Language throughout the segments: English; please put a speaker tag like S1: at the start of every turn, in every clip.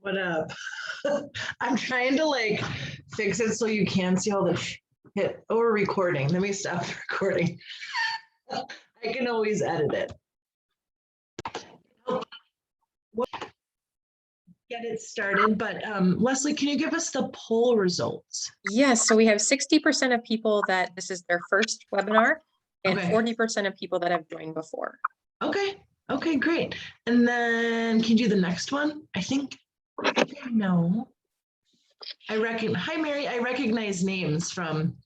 S1: What up? I'm trying to like fix it so you can see all the hit or recording. Let me stop recording. I can always edit it. Get it started, but Leslie, can you give us the poll results?
S2: Yes, so we have 60% of people that this is their first webinar and
S1: Okay.
S2: 40% of people that have joined before.
S1: Okay, great. And then can you do the next one? I think I know. Hi Mary, I recognize names from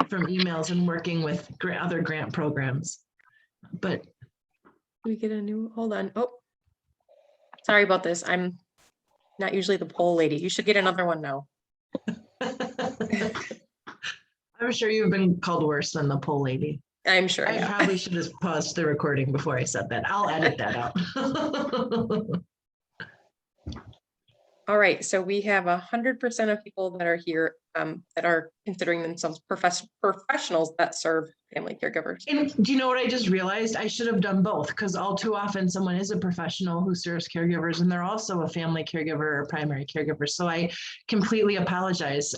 S1: emails and working with other grant programs. But
S2: We get a new, hold on. Oh, sorry about this. I'm not usually the poll lady. You should get another one now.
S1: I'm sure you've been called worse than the poll lady.
S2: I'm sure.
S1: I probably should have paused the recording before I said that. I'll edit that out.
S2: All right, so we have 100% of people that are here that are considering themselves professionals that serve family caregivers.
S1: And do you know what I just realized? I should have done both, because all too often someone is a professional who serves caregivers and they're also a family caregiver or primary caregiver. So I completely apologize.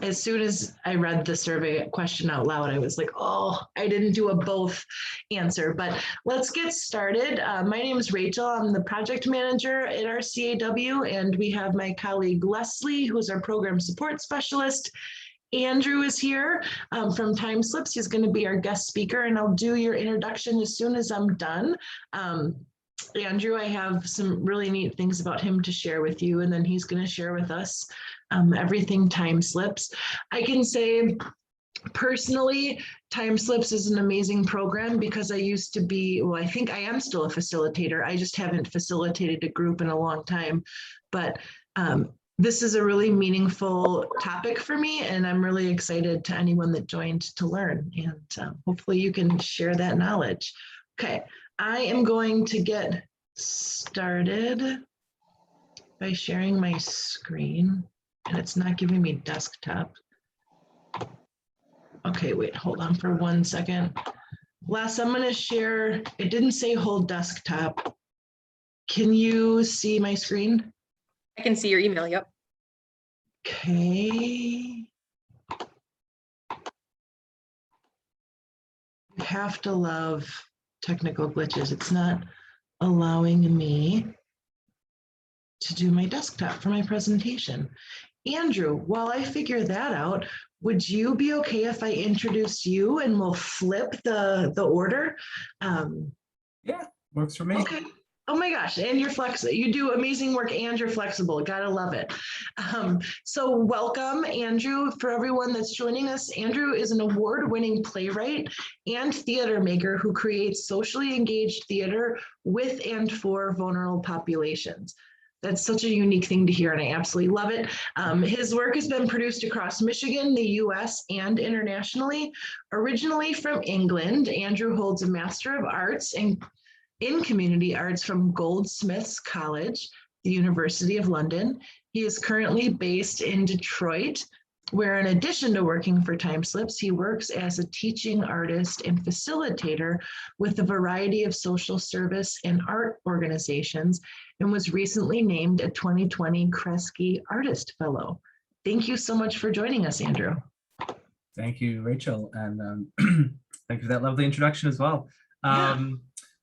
S1: As soon as I read the survey question out loud, I was like, oh, I didn't do a both answer, but let's get started. My name is Rachel. I'm the project manager at our CAW, and we have my colleague Leslie, who's our program support specialist. Andrew is here from TimeSlips. He's going to be our guest speaker, and I'll do your introduction as soon as I'm done. Andrew, I have some really neat things about him to share with you, and then he's going to share with us everything TimeSlips. I can say personally, TimeSlips is an amazing program because I used to be, well, I think I am still a facilitator. I just haven't facilitated a group in a long time, but this is a really meaningful topic for me, and I'm really excited to anyone that joined to learn, and hopefully you can share that knowledge. Okay, I am going to get started by sharing my screen, and it's not giving me desktop. Okay, wait, hold on for 1 second. Les, I'm gonna share, it didn't say hold desktop. Can you see my screen?
S2: I can see your email, yep.
S1: Okay. You have to love technical glitches. It's not allowing me to do my desktop for my presentation. Andrew, while I figure that out, would you be okay if I introduce you and we'll flip the order?
S3: Yeah, works for me.
S1: Okay. Oh my gosh, and you're flexible. You do amazing work and you're flexible. Gotta love it. So welcome, Andrew. For everyone that's joining us, Andrew is an award-winning playwright and theater maker who creates socially engaged theater with and for vulnerable populations. That's such a unique thing to hear, and I absolutely love it. His work has been produced across Michigan, the US, and internationally. Originally from England, Andrew holds a Master of Arts in Community Arts from Goldsmiths College, the University of London. He is currently based in Detroit, where in addition to working for TimeSlips, he works as a teaching artist and facilitator with a variety of social service and art organizations, and was recently named a 2020 Kresge Artist Fellow. Thank you so much for joining us, Andrew.
S3: Thank you, Rachel, and thank you for that lovely introduction as well.
S1: Yeah.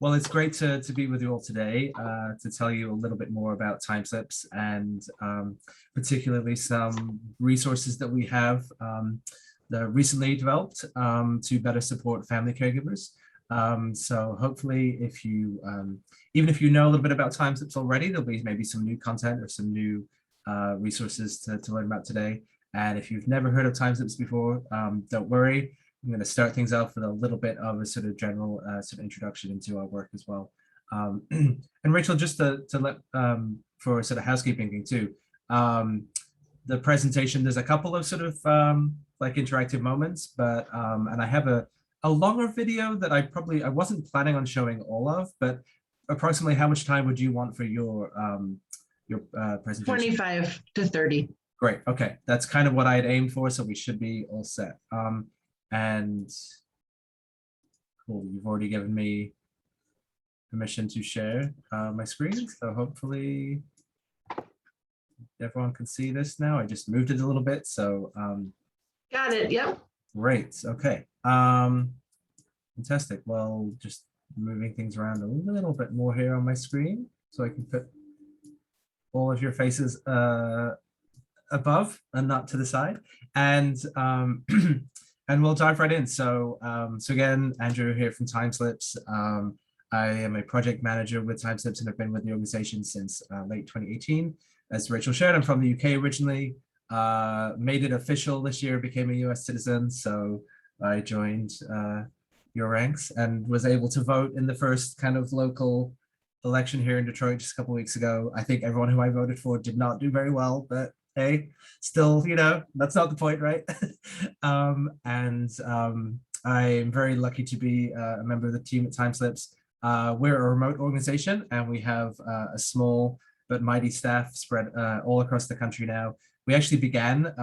S3: Well, it's great to be with you all today to tell you a little bit more about TimeSlips and particularly some resources that we have that are recently developed to better support family caregivers. So hopefully, if you even if you know a little bit about TimeSlips already, there'll be maybe some new content or some new resources to learn about today. And if you've never heard of TimeSlips before, don't worry. I'm going to start things off with a little bit of a sort of general sort of introduction into our work as well. And Rachel, just to let for sort of housekeeping thing too, the presentation, there's a couple of sort of like interactive moments, but and I have a longer video that I wasn't planning on showing all of, but approximately how much time would you want for your presentation?
S1: 25 to 30.
S3: Great. Okay, that's kind of what I had aimed for, so we should be all set. And cool, you've already given me permission to share my screen, so hopefully everyone can see this now. I just moved it a little bit, so
S1: Got it. Yep.
S3: great. Okay. Fantastic. Well, just moving things around a little bit more here on my screen so I can put all of your faces above and not to the side. And and we'll dive right in. So so again, Andrew here from TimeSlips. I am a project manager with TimeSlips and have been with the organization since late 2018. As Rachel shared, I'm from the UK originally. Made it official this year, became a US citizen. So I joined your ranks and was able to vote in the first kind of local election here in Detroit just a couple of weeks ago. I think everyone who I voted for did not do very well, but hey, still, you know, that's not the point, right? I'm very lucky to be a member of the team at TimeSlips. We're a remote organization and we have a small but mighty staff spread all across the country now. We actually began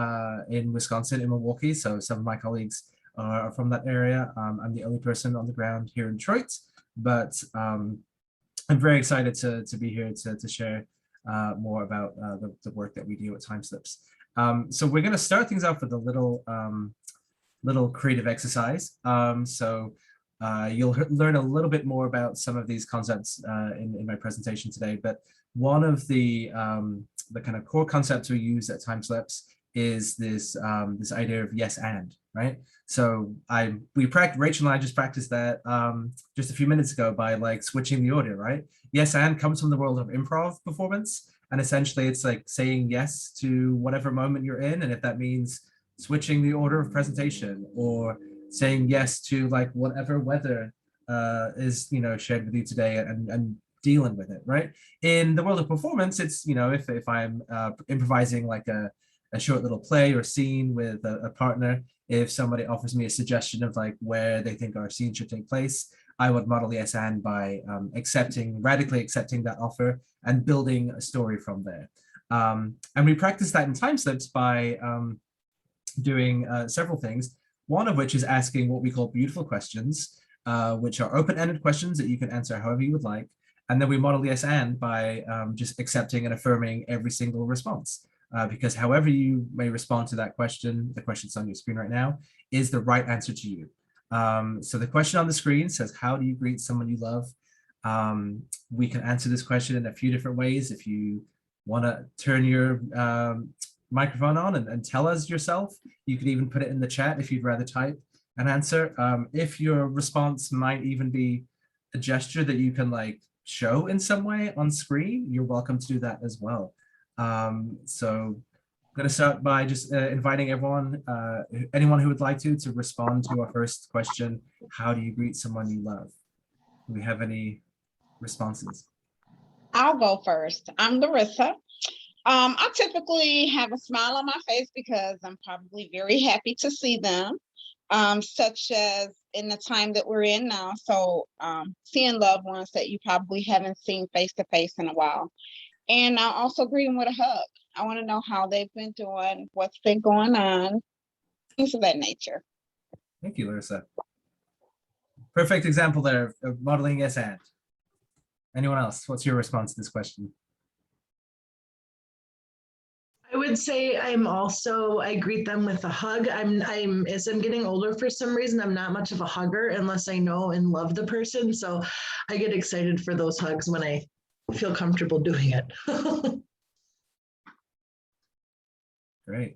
S3: in Wisconsin, in Milwaukee, so some of my colleagues are from that area. I'm the only person on the ground here in Detroit, but I'm very excited to be here to share more about the work that we do at TimeSlips. So we're going to start things off with a little creative exercise. You'll learn a little bit more about some of these concepts in my presentation today, but one of the kind of core concepts we use at TimeSlips is this this idea of yes and, right? So Rachel and I just practiced that just a few minutes ago by like switching the order, right? Yes and comes from the world of improv performance, and essentially it's like saying yes to whatever moment you're in, and if that means switching the order of presentation or saying yes to like whatever weather is, you know, shared with you today and dealing with it, right? In the world of performance, it's, you know, if I'm improvising like a short little play or scene with a partner, if somebody offers me a suggestion of like where they think our scene should take place, I would model yes and by radically accepting that offer and building a story from there. And we practice that in TimeSlips by doing several things, one of which is asking what we call beautiful questions, which are open-ended questions that you can answer however you would like. And then we model yes and by just accepting and affirming every single response. Because however you may respond to that question, the question that's on your screen right now, is the right answer to you. So the question on the screen says, how do you greet someone you love? We can answer this question in a few different ways. If you want to turn your microphone on and tell us yourself, you could even put it in the chat if you'd rather type an answer. If your response might even be a gesture that you can like show in some way on screen, you're welcome to do that as well. So I'm going to start by just inviting everyone, anyone who would like to respond to our first question. How do you greet someone you love? Do we have any responses?
S4: I'll go first. I'm Larissa. I typically have a smile on my face because I'm probably very happy to see them, such as in the time that we're in now. So seeing loved ones that you probably haven't seen face to face in a while. And I'll also greet them with a hug. I want to know how they've been doing, what's been going on, things of that nature.
S3: Thank you, Larissa. Perfect example there of modeling yes and. Anyone else? What's your response to this question?
S1: I would say I greet them with a hug. As I'm getting older, for some reason, I'm not much of a hugger unless I know and love the person. So I get excited for those hugs when I feel comfortable doing it.
S3: Great.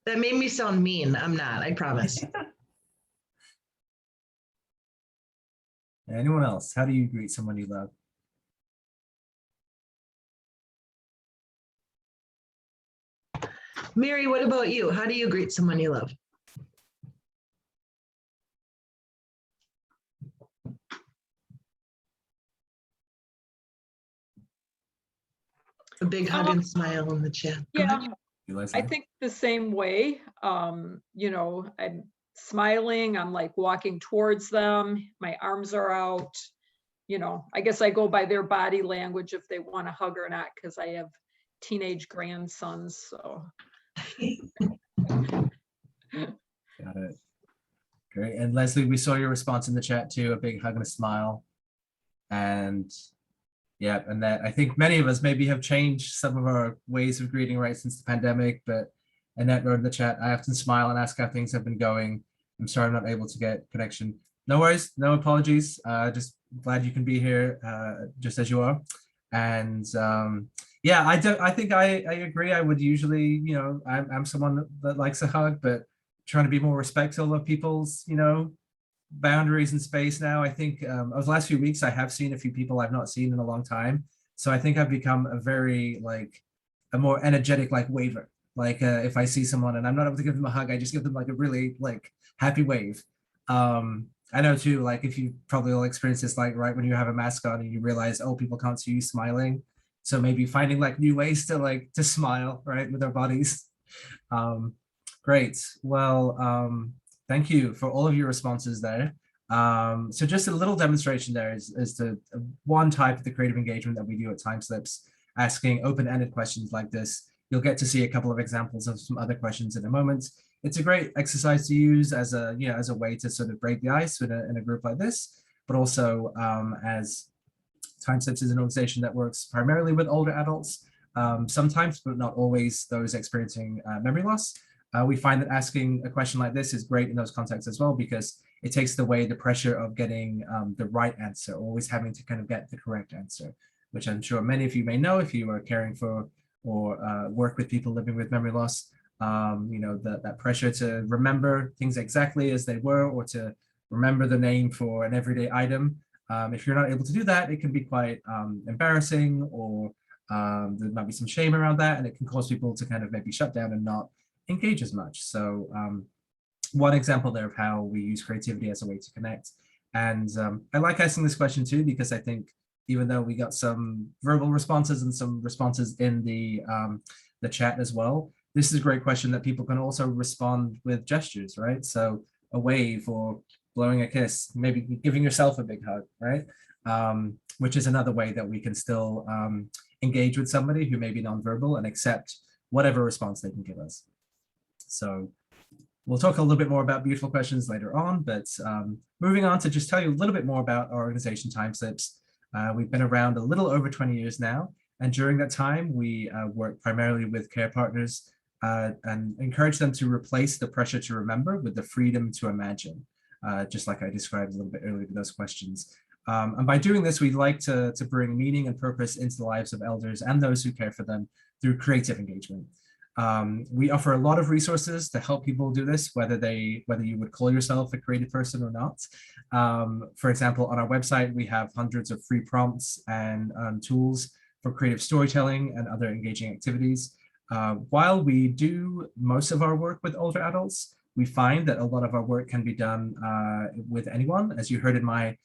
S1: That made me sound mean. I'm not, I promise.
S3: Anyone else? How do you greet someone you love?
S1: Mary, what about you? How do you greet someone you love? A big hug and smile in the chat.
S5: Yeah,
S3: I
S5: I think the same way. You know, I'm smiling, I'm like walking towards them, my arms are out. You know, I guess I go by their body language if they want to hug or not, because I have teenage grandsons. So.
S3: Got it. Great. And Leslie, we saw your response in the chat too, a big hug and a smile. And Yeah, and that I think many of us maybe have changed some of our ways of greeting right since the pandemic. But Annette wrote in the chat, I often smile and ask how things have been going. I'm sorry I'm not able to get connection. No worries, no apologies. Just glad you can be here just as you are. And yeah, I think I agree. I would usually, you know, I'm someone that likes a hug, but trying to be more respectful of people's, you know, boundaries and space now. I think over the last few weeks, I have seen a few people I've not seen in a long time. So I think I've become a very a more energetic waver. If I see someone and I'm not able to give them a hug, I just give them a really happy wave. I know too, if you probably all experience this, right when you have a mask on and you realize, oh, people can't see you smiling. So maybe finding new ways to smile, right, with our bodies. Great. Well, thank you for all of your responses there. So just a little demonstration there is the one type of the creative engagement that we do at TimeSlips, asking open-ended questions like this. You'll get to see a couple of examples of some other questions in a moment. It's a great exercise to use as a way to sort of break the ice in a group like this, but also as TimeSlips is an organization that works primarily with older adults, sometimes, but not always, those experiencing memory loss. We find that asking a question like this is great in those contexts as well, because it takes away the pressure of getting the right answer, always having to kind of get the correct answer, which I'm sure many of you may know if you are caring for or work with people living with memory loss. That pressure to remember things exactly as they were, or to remember the name for an everyday item. If you're not able to do that, it can be quite embarrassing, or there might be some shame around that, and it can cause people to kind of maybe shut down and not engage as much. So one example there of how we use creativity as a way to connect. And I like asking this question too, because I think even though we got some verbal responses and some responses in the chat as well, this is a great question that people can also respond with gestures, right? So a wave, or blowing a kiss, maybe giving yourself a big hug, right? Which is another way that we can still engage with somebody who may be nonverbal and accept whatever response they can give us. So we'll talk a little bit more about beautiful questions later on, but moving on to just tell you a little bit more about our organization, TimeSlips. We've been around a little over 20 years now, and during that time, we work primarily with care partners and encourage them to replace the pressure to remember with the freedom to imagine, just like I described a little bit earlier with those questions. And by doing this, we like to bring meaning and purpose into the lives of elders and those who care for them through creative engagement. We offer a lot of resources to help people do this, whether you would call yourself a creative person or not. For example, on our website, we have hundreds of free prompts and tools for creative storytelling and other engaging activities. While we do most of our work with older adults, we find that a lot of our work can be done with anyone. As you heard in my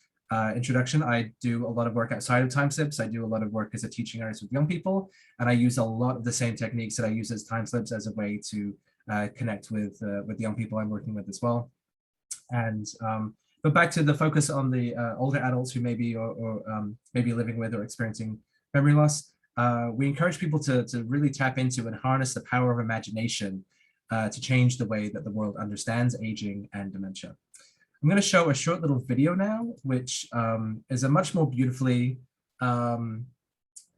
S3: introduction, I do a lot of work outside of TimeSlips. I do a lot of work as a teaching artist with young people, and I use a lot of the same techniques that I use as TimeSlips as a way to connect with young people I'm working with as well. And but back to the focus on the older adults who may be maybe living with or experiencing memory loss. We encourage people to really tap into and harness the power of imagination to change the way that the world understands aging and dementia. I'm going to show a short little video now, which is a much more beautifully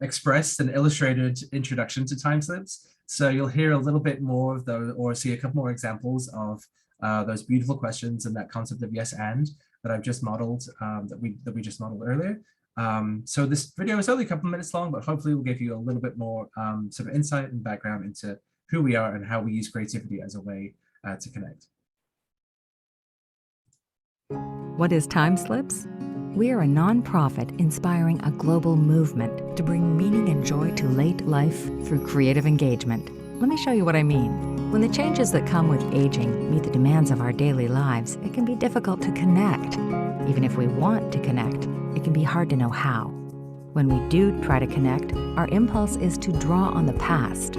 S3: expressed and illustrated introduction to TimeSlips. So you'll hear a little bit more of those, or see a couple more examples of those beautiful questions and that concept of yes and that I've just modeled, that we just modeled earlier. So this video is only a couple of minutes long, but hopefully will give you a little bit more sort of insight and background into who we are and how we use creativity as a way to connect.
S6: What is TimeSlips? We are a nonprofit inspiring a global movement to bring meaning and joy to late life through creative engagement. Let me show you what I mean. When the changes that come with aging meet the demands of our daily lives, it can be difficult to connect. Even if we want to connect, it can be hard to know how. When we do try to connect, our impulse is to draw on the past.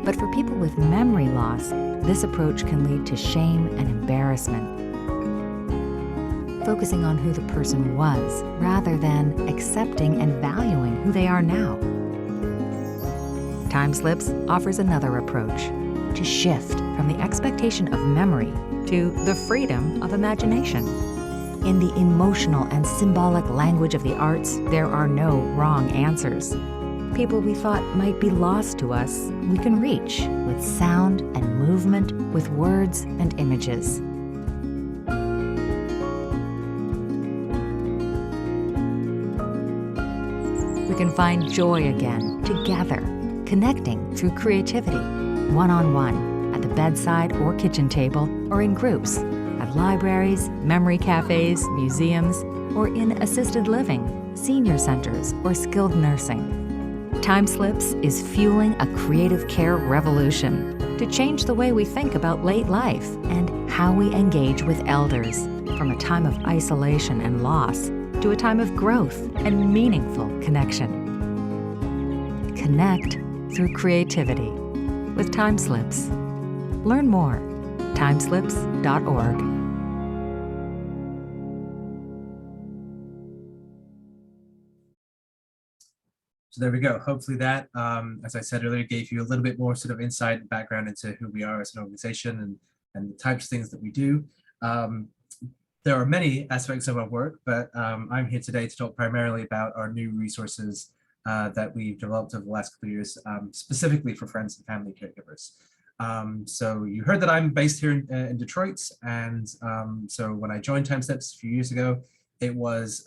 S6: But for people with memory loss, this approach can lead to shame and embarrassment, focusing on who the person was rather than accepting and valuing who they are now. TimeSlips offers another approach, to shift from the expectation of memory to the freedom of imagination. In the emotional and symbolic language of the arts, there are no wrong answers. People we thought might be lost to us, we can reach with sound and movement, with words and images. We can find joy again, together, connecting through creativity, one-on-one, at the bedside or kitchen table, or in groups, at libraries, memory cafes, museums, or in assisted living, senior centers, or skilled nursing. TimeSlips is fueling a creative care revolution to change the way we think about late life and how we engage with elders, from a time of isolation and loss to a time of growth and meaningful connection. Connect through creativity with TimeSlips. Learn more, timeslips.org.
S3: So there we go. Hopefully that, as I said earlier, gave you a little bit more sort of insight and background into who we are as an organization and the types of things that we do. There are many aspects of our work, but I'm here today to talk primarily about our new resources that we've developed over the last couple of years, specifically for friends and family caregivers. So you heard that I'm based here in Detroit, and so when I joined TimeSlips a few years ago, it was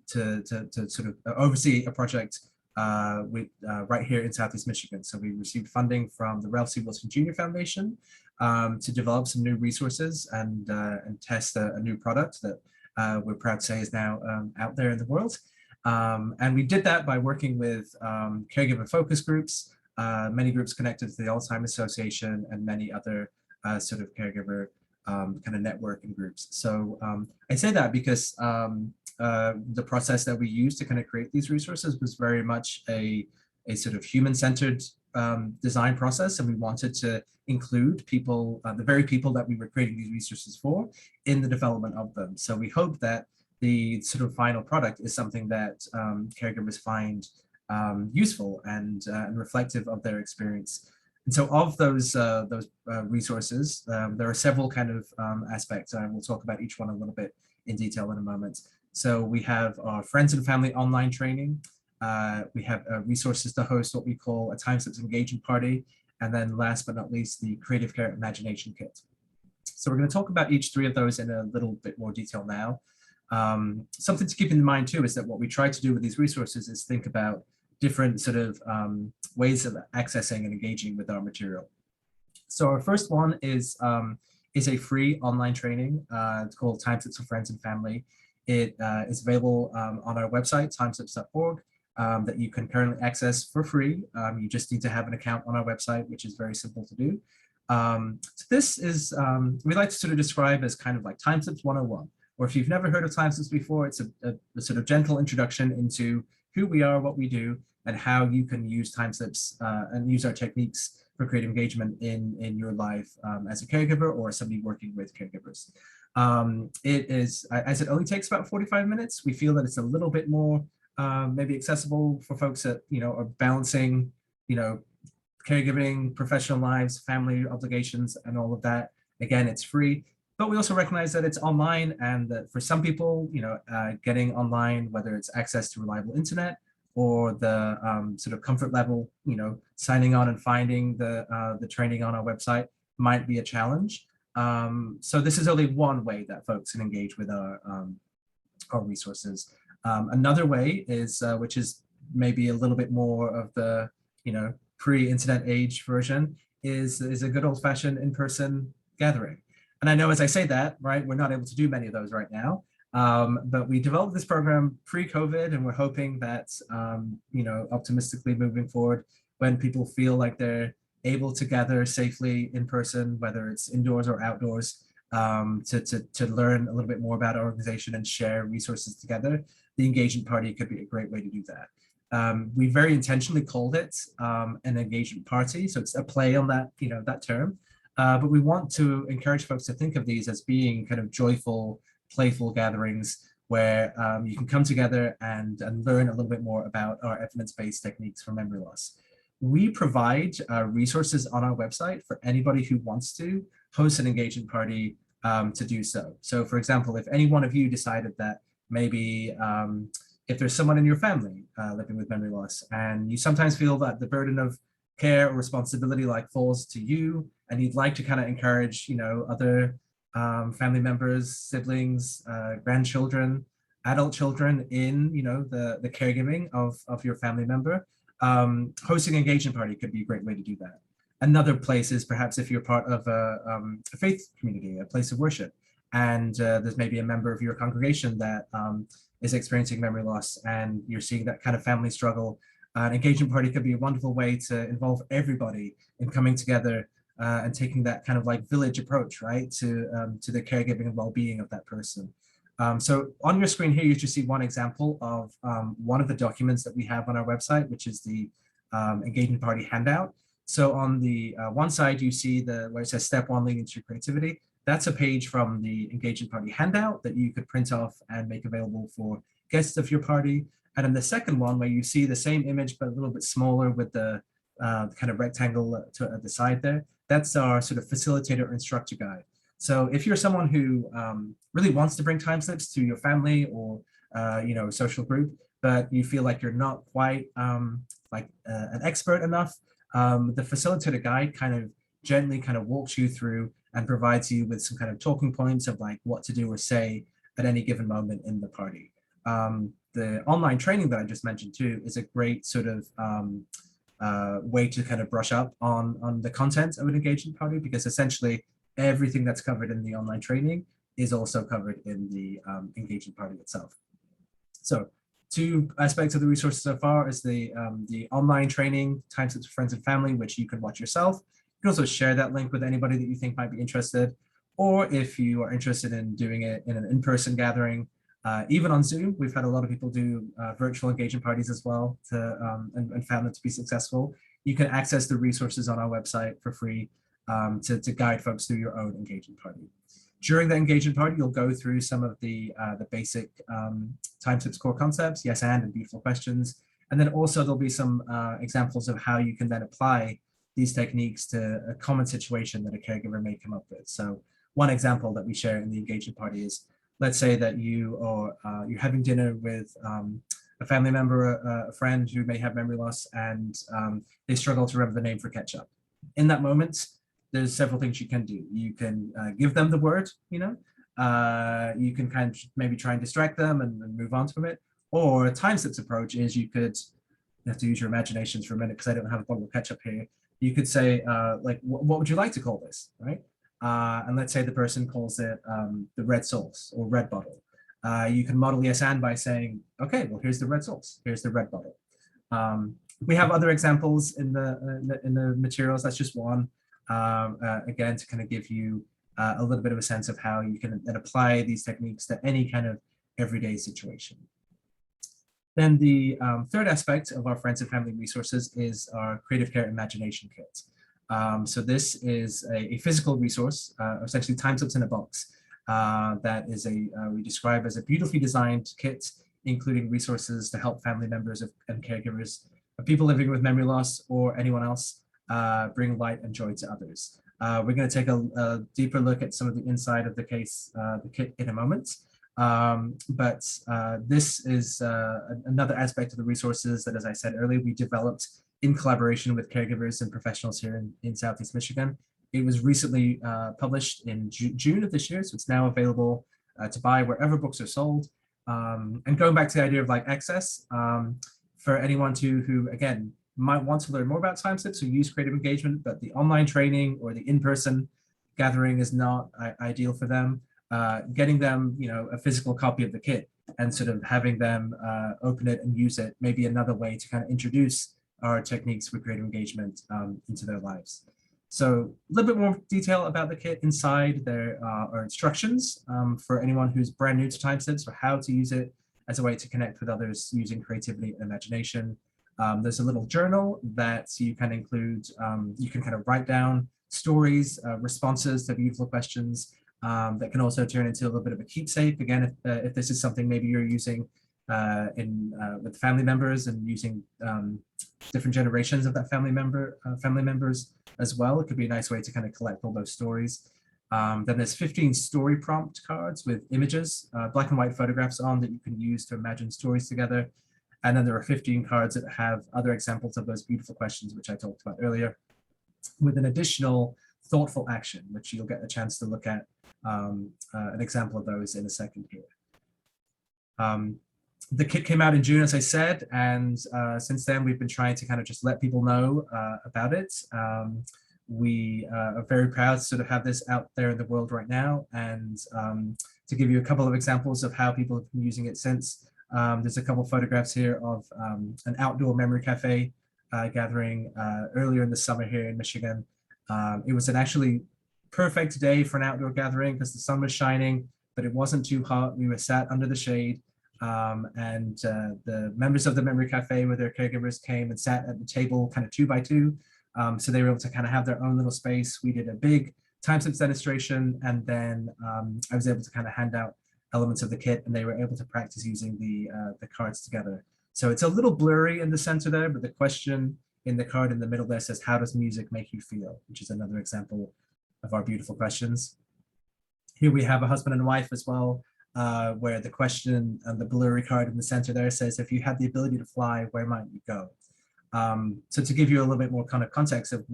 S3: to sort of oversee a project right here in Southeast Michigan. So we received funding from the Ralph C. Wilson Jr. Foundation to develop some new resources and test a new product that we're proud to say is now out there in the world. And we did that by working with caregiver focus groups, many groups connected to the Alzheimer's Association, and many other sort of caregiver kind of networking groups. So I say that because the process that we used to kind of create these resources was very much a sort of human-centered design process, and we wanted to include people, the very people that we were creating these resources for, in the development of them. So we hope that the sort of final product is something that caregivers find useful and reflective of their experience. And so of those resources, there are several kind of aspects, and we'll talk about each one a little bit in detail in a moment. So we have our friends and family online training. We have resources to host what we call a TimeSlips engagement party. And then last but not least, the Creative Care Imagination Kit. So we're going to talk about each three of those in a little bit more detail now. Something to keep in mind too is that what we try to do with these resources is think about different sort of ways of accessing and engaging with our material. So our first one is a free online training. It's called TimeSlips for Friends and Family. It is available on our website, timeslips.org, that you can currently access for free. You just need to have an account on our website, which is very simple to do. So this is, we like to sort of describe as kind of like TimeSlips 101, or if you've never heard of TimeSlips before, it's a sort of gentle introduction into who we are, what we do, and how you can use TimeSlips and use our techniques for creative engagement in your life as a caregiver or somebody working with caregivers. It is, as it only takes about 45 minutes, we feel that it's a little bit more maybe accessible for folks that, you know, are balancing, you know, caregiving, professional lives, family obligations, and all of that. Again, it's free, but we also recognize that it's online, and that for some people, you know, getting online, whether it's access to reliable internet or the sort of comfort level, you know, signing on and finding the training on our website might be a challenge. So this is only one way that folks can engage with our resources. Another way is, which is maybe a little bit more of the, you know, pre-internet age version, is a good old-fashioned in-person gathering. And I know as I say that, right, we're not able to do many of those right now, but we developed this program pre-COVID, and we're hoping that, you know, optimistically moving forward, when people feel like they're able to gather safely in person, whether it's indoors or outdoors, to learn a little bit more about our organization and share resources together, the engagement party could be a great way to do that. We very intentionally called it an engagement party, so it's a play on that, you know, that term. But we want to encourage folks to think of these as being kind of joyful, playful gatherings where you can come together and learn a little bit more about our evidence-based techniques for memory loss. We provide resources on our website for anybody who wants to host an engagement party to do so. So for example, if any one of you decided that maybe if there's someone in your family living with memory loss, and you sometimes feel that the burden of care or responsibility like falls to you, and you'd like to kind of encourage, other family members, siblings, grandchildren, adult children in, the caregiving of your family member, hosting an engagement party could be a great way to do that. Another place is perhaps if you're part of a faith community, a place of worship, and there's maybe a member of your congregation that is experiencing memory loss, and you're seeing that kind of family struggle. An engagement party could be a wonderful way to involve everybody in coming together and taking that kind of like village approach, right, to the caregiving and well-being of that person. So on your screen here, you should see one example of one of the documents that we have on our website, which is the engagement party handout. So on the one side, you see where it says step 1 leading to creativity. That's a page from the engagement party handout that you could print off and make available for guests of your party. And then the second one, where you see the same image, but a little bit smaller with the kind of rectangle at the side there, that's our sort of facilitator or instructor guide. So if you're someone who really wants to bring TimeSlips to your family or social group, but you feel like you're not quite an expert enough, the facilitator guide kind of gently kind of walks you through and provides you with some kind of talking points of like what to do or say at any given moment in the party. The online training that I just mentioned too is a great sort of way to kind of brush up on the content of an engagement party, because essentially everything that's covered in the online training is also covered in the engagement party itself. So 2 aspects of the resources so far is the online training, TimeSlips for Friends and Family, which you can watch yourself. You can also share that link with anybody that you think might be interested. Or if you are interested in doing it in an in-person gathering, even on Zoom, we've had a lot of people do virtual engagement parties as well and found them to be successful. You can access the resources on our website for free to guide folks through your own engagement party. During the engagement party, you'll go through some of the basic TimeSlips core concepts, yes and beautiful questions. And then also there'll be some examples of how you can then apply these techniques to a common situation that a caregiver may come up with. So one example that we share in the engagement party is, let's say that you're having dinner with a family member, a friend who may have memory loss, and they struggle to remember the name for ketchup. In that moment, there's several things you can do. You can give them the word, you can kind of maybe try and distract them and move on from it. Or a TimeSlips approach is you have to use your imaginations for a minute because I don't have a bottle of ketchup here. You could say, what would you like to call this, right? And let's say the person calls it the red sauce or red bottle. You can model yes and by saying, okay, well, here's the red sauce, here's the red bottle. We have other examples in the materials. That's just one, again, to kind of give you a little bit of a sense of how you can then apply these techniques to any kind of everyday situation. Then the third aspect of our Friends and Family resources is our Creative Care Imagination Kit. So this is a physical resource, essentially TimeSlips in a box, that is we describe as a beautifully designed kit, including resources to help family members and caregivers of people living with memory loss or anyone else bring light and joy to others. We're going to take a deeper look at some of the inside of the kit in a moment. But this is another aspect of the resources that, as I said earlier, we developed in collaboration with caregivers and professionals here in Southeast Michigan. It was recently published in June of this year, so it's now available to buy wherever books are sold. And going back to the idea of like access, for anyone who again might want to learn more about TimeSlips or use creative engagement, but the online training or the in-person gathering is not ideal for them. Getting them, a physical copy of the kit and sort of having them open it and use it may be another way to kind of introduce our techniques for creative engagement into their lives. So a little bit more detail about the kit. Inside there are instructions for anyone who's brand new to TimeSlips for how to use it as a way to connect with others using creativity and imagination. There's a little journal that you can include. You can kind of write down stories, responses to beautiful questions that can also turn into a little bit of a keepsake. Again, if this is something maybe you're using with family members and using different generations of that family members as well, it could be a nice way to kind of collect all those stories. Then there's 15 story prompt cards with images, black and white photographs on that you can use to imagine stories together. And then there are 15 cards that have other examples of those beautiful questions, which I talked about earlier, with an additional thoughtful action, which you'll get a chance to look at an example of those in a second here. The kit came out in June, as I said, and since then we've been trying to kind of just let people know about it. We are very proud to sort of have this out there in the world right now, and to give you a couple of examples of how people have been using it since. There's a couple of photographs here of an outdoor memory cafe gathering earlier in the summer here in Michigan. It was an actually perfect day for an outdoor gathering because the sun was shining, but it wasn't too hot. We were sat under the shade, and the members of the memory cafe with their caregivers came and sat at the table kind of 2 by 2. So they were able to kind of have their own little space. We did a big TimeSlips demonstration, and then I was able to kind of hand out elements of the kit, and they were able to practice using the cards together. So it's a little blurry in the center there, but the question in the card in the middle there says, how does music make you feel? Which is another example of our beautiful questions. Here we have a husband and wife as well, where the question on the blurry card in the center there says, if you had the ability to fly, where might you go? So to give you a little bit more kind of context of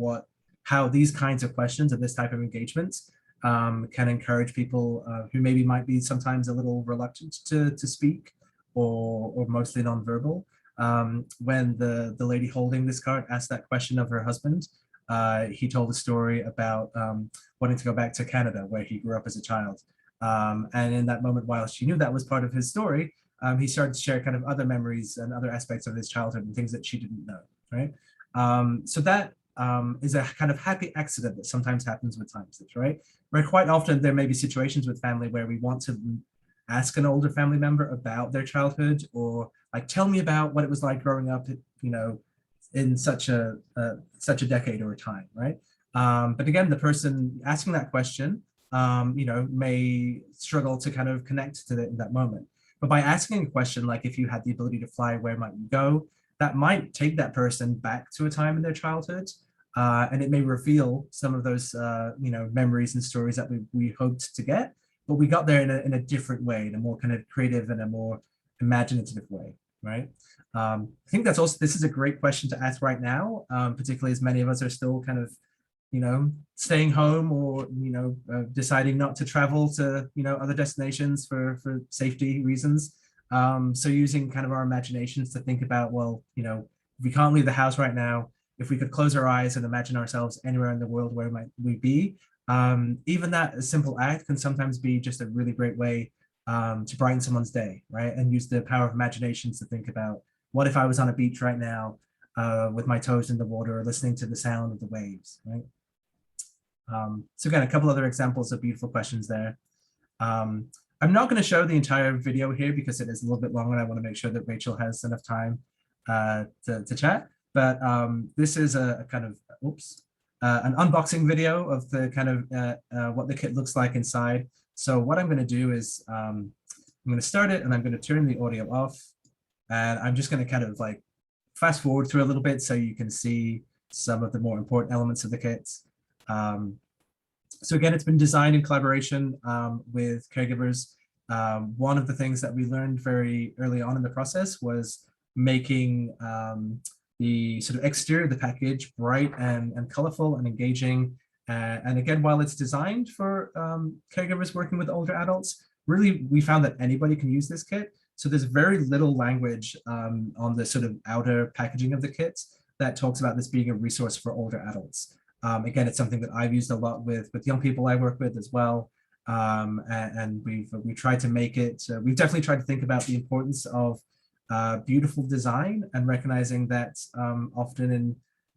S3: how these kinds of questions and this type of engagements can encourage people who maybe might be sometimes a little reluctant to speak or mostly nonverbal. When the lady holding this card asked that question of her husband, he told a story about wanting to go back to Canada where he grew up as a child. And in that moment, while she knew that was part of his story, he started to share kind of other memories and other aspects of his childhood and things that she didn't know, right? So that is a kind of happy accident that sometimes happens with TimeSlips, right? Where quite often there may be situations with family where we want to ask an older family member about their childhood, or like, tell me about what it was like growing up, in such a decade or a time, right? But again, the person asking that question, may struggle to kind of connect to in that moment. But by asking a question like, if you had the ability to fly, where might you go? That might take that person back to a time in their childhood, and it may reveal some of those, memories and stories that we hoped to get, but we got there in a different way, in a more kind of creative and a more imaginative way, right? I think that's also, this is a great question to ask right now, particularly as many of us are still kind of, staying home or, deciding not to travel to, other destinations for safety reasons. So using kind of our imaginations to think about, well, if we can't leave the house right now, if we could close our eyes and imagine ourselves anywhere in the world, where might we be? Even that simple act can sometimes be just a really great way to brighten someone's day, right? And use the power of imagination to think about, what if I was on a beach right now with my toes in the water, listening to the sound of the waves, right? So again, a couple other examples of beautiful questions there. I'm not going to show the entire video here because it is a little bit long and I want to make sure that Rachel has enough time to chat. But this is a kind of, an unboxing video of the kind of what the kit looks like inside. So what I'm going to do is I'm going to start it and I'm going to turn the audio off. And I'm just going to kind of like fast forward through a little bit so you can see some of the more important elements of the kit. So again, it's been designed in collaboration with caregivers. One of the things that we learned very early on in the process was making the sort of exterior of the package bright and colorful and engaging. And again, while it's designed for caregivers working with older adults, really, we found that anybody can use this kit. So there's very little language on the sort of outer packaging of the kit that talks about this being a resource for older adults. Again, it's something that I've used a lot with young people I work with as well. And we've tried to make it, we've definitely tried to think about the importance of beautiful design and recognizing that often in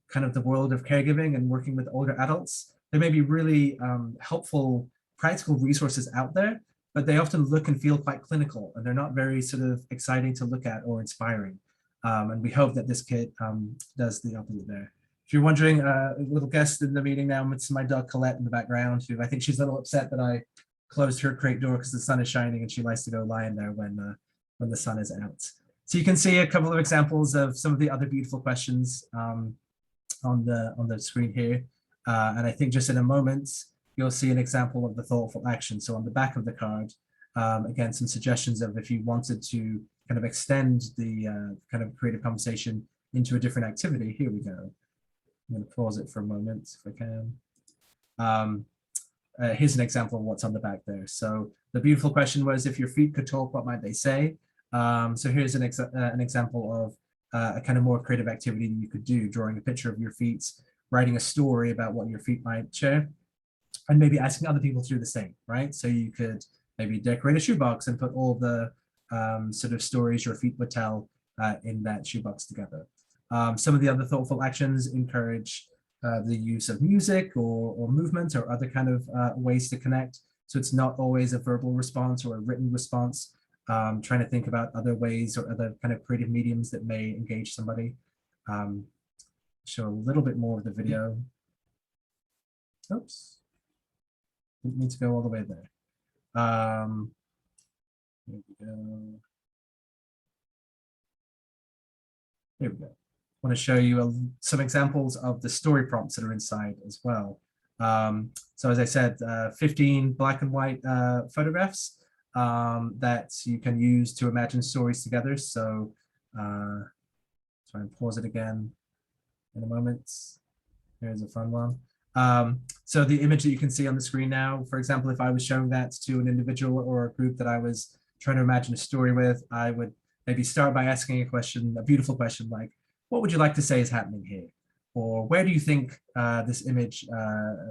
S3: kind of the world of caregiving and working with older adults, there may be really helpful practical resources out there, but they often look and feel quite clinical and they're not very sort of exciting to look at or inspiring. And we hope that this kit does the opposite there. If you're wondering, a little guest in the meeting now, it's my dog Colette in the background, who I think she's a little upset that I closed her crate door because the sun is shining and she likes to go lie in there when the sun is out. So you can see a couple of examples of some of the other beautiful questions on the screen here. And I think just in a moment, you'll see an example of the thoughtful action. So on the back of the card, again, some suggestions of if you wanted to kind of extend the kind of creative conversation into a different activity. Here we go. I'm going to pause it for a moment if I can. Here's an example of what's on the back there. So the beautiful question was, if your feet could talk, what might they say? So here's an example of a kind of more creative activity that you could do, drawing a picture of your feet, writing a story about what your feet might share, and maybe asking other people to do the same, right? So you could maybe decorate a shoebox and put all the sort of stories your feet would tell in that shoebox together. Some of the other thoughtful actions encourage the use of music or movement or other kind of ways to connect. So it's not always a verbal response or a written response. Trying to think about other ways or other kind of creative mediums that may engage somebody. Show a little bit more of the video. Oops, didn't need to go all the way there. Here we go. Here we go. I want to show you some examples of the story prompts that are inside as well. So as I said, 15 black and white photographs that you can use to imagine stories together. So try and pause it again in a moment. Here's a fun one. So the image that you can see on the screen now, for example, if I was showing that to an individual or a group that I was trying to imagine a story with, I would maybe start by asking a question, a beautiful question like, what would you like to say is happening here? Or where do you think this image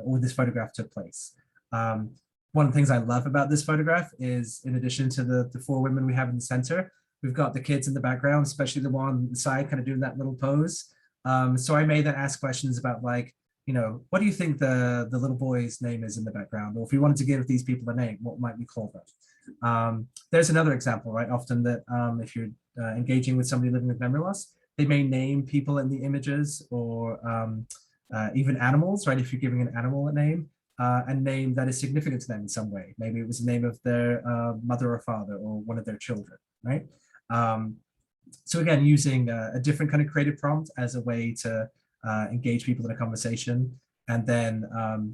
S3: or this photograph took place? One of the things I love about this photograph is, in addition to the four women we have in the center, we've got the kids in the background, especially the one on the side kind of doing that little pose. So I may then ask questions about like, you know, what do you think the little boy's name is in the background? Or if we wanted to give these people a name, what might we call them? There's another example, right? Often that if you're engaging with somebody living with memory loss, they may name people in the images or even animals, right? If you're giving an animal a name name that is significant to them in some way. Maybe it was the name of their mother or father or one of their children, right? So again, using a different kind of creative prompt as a way to engage people in a conversation. And then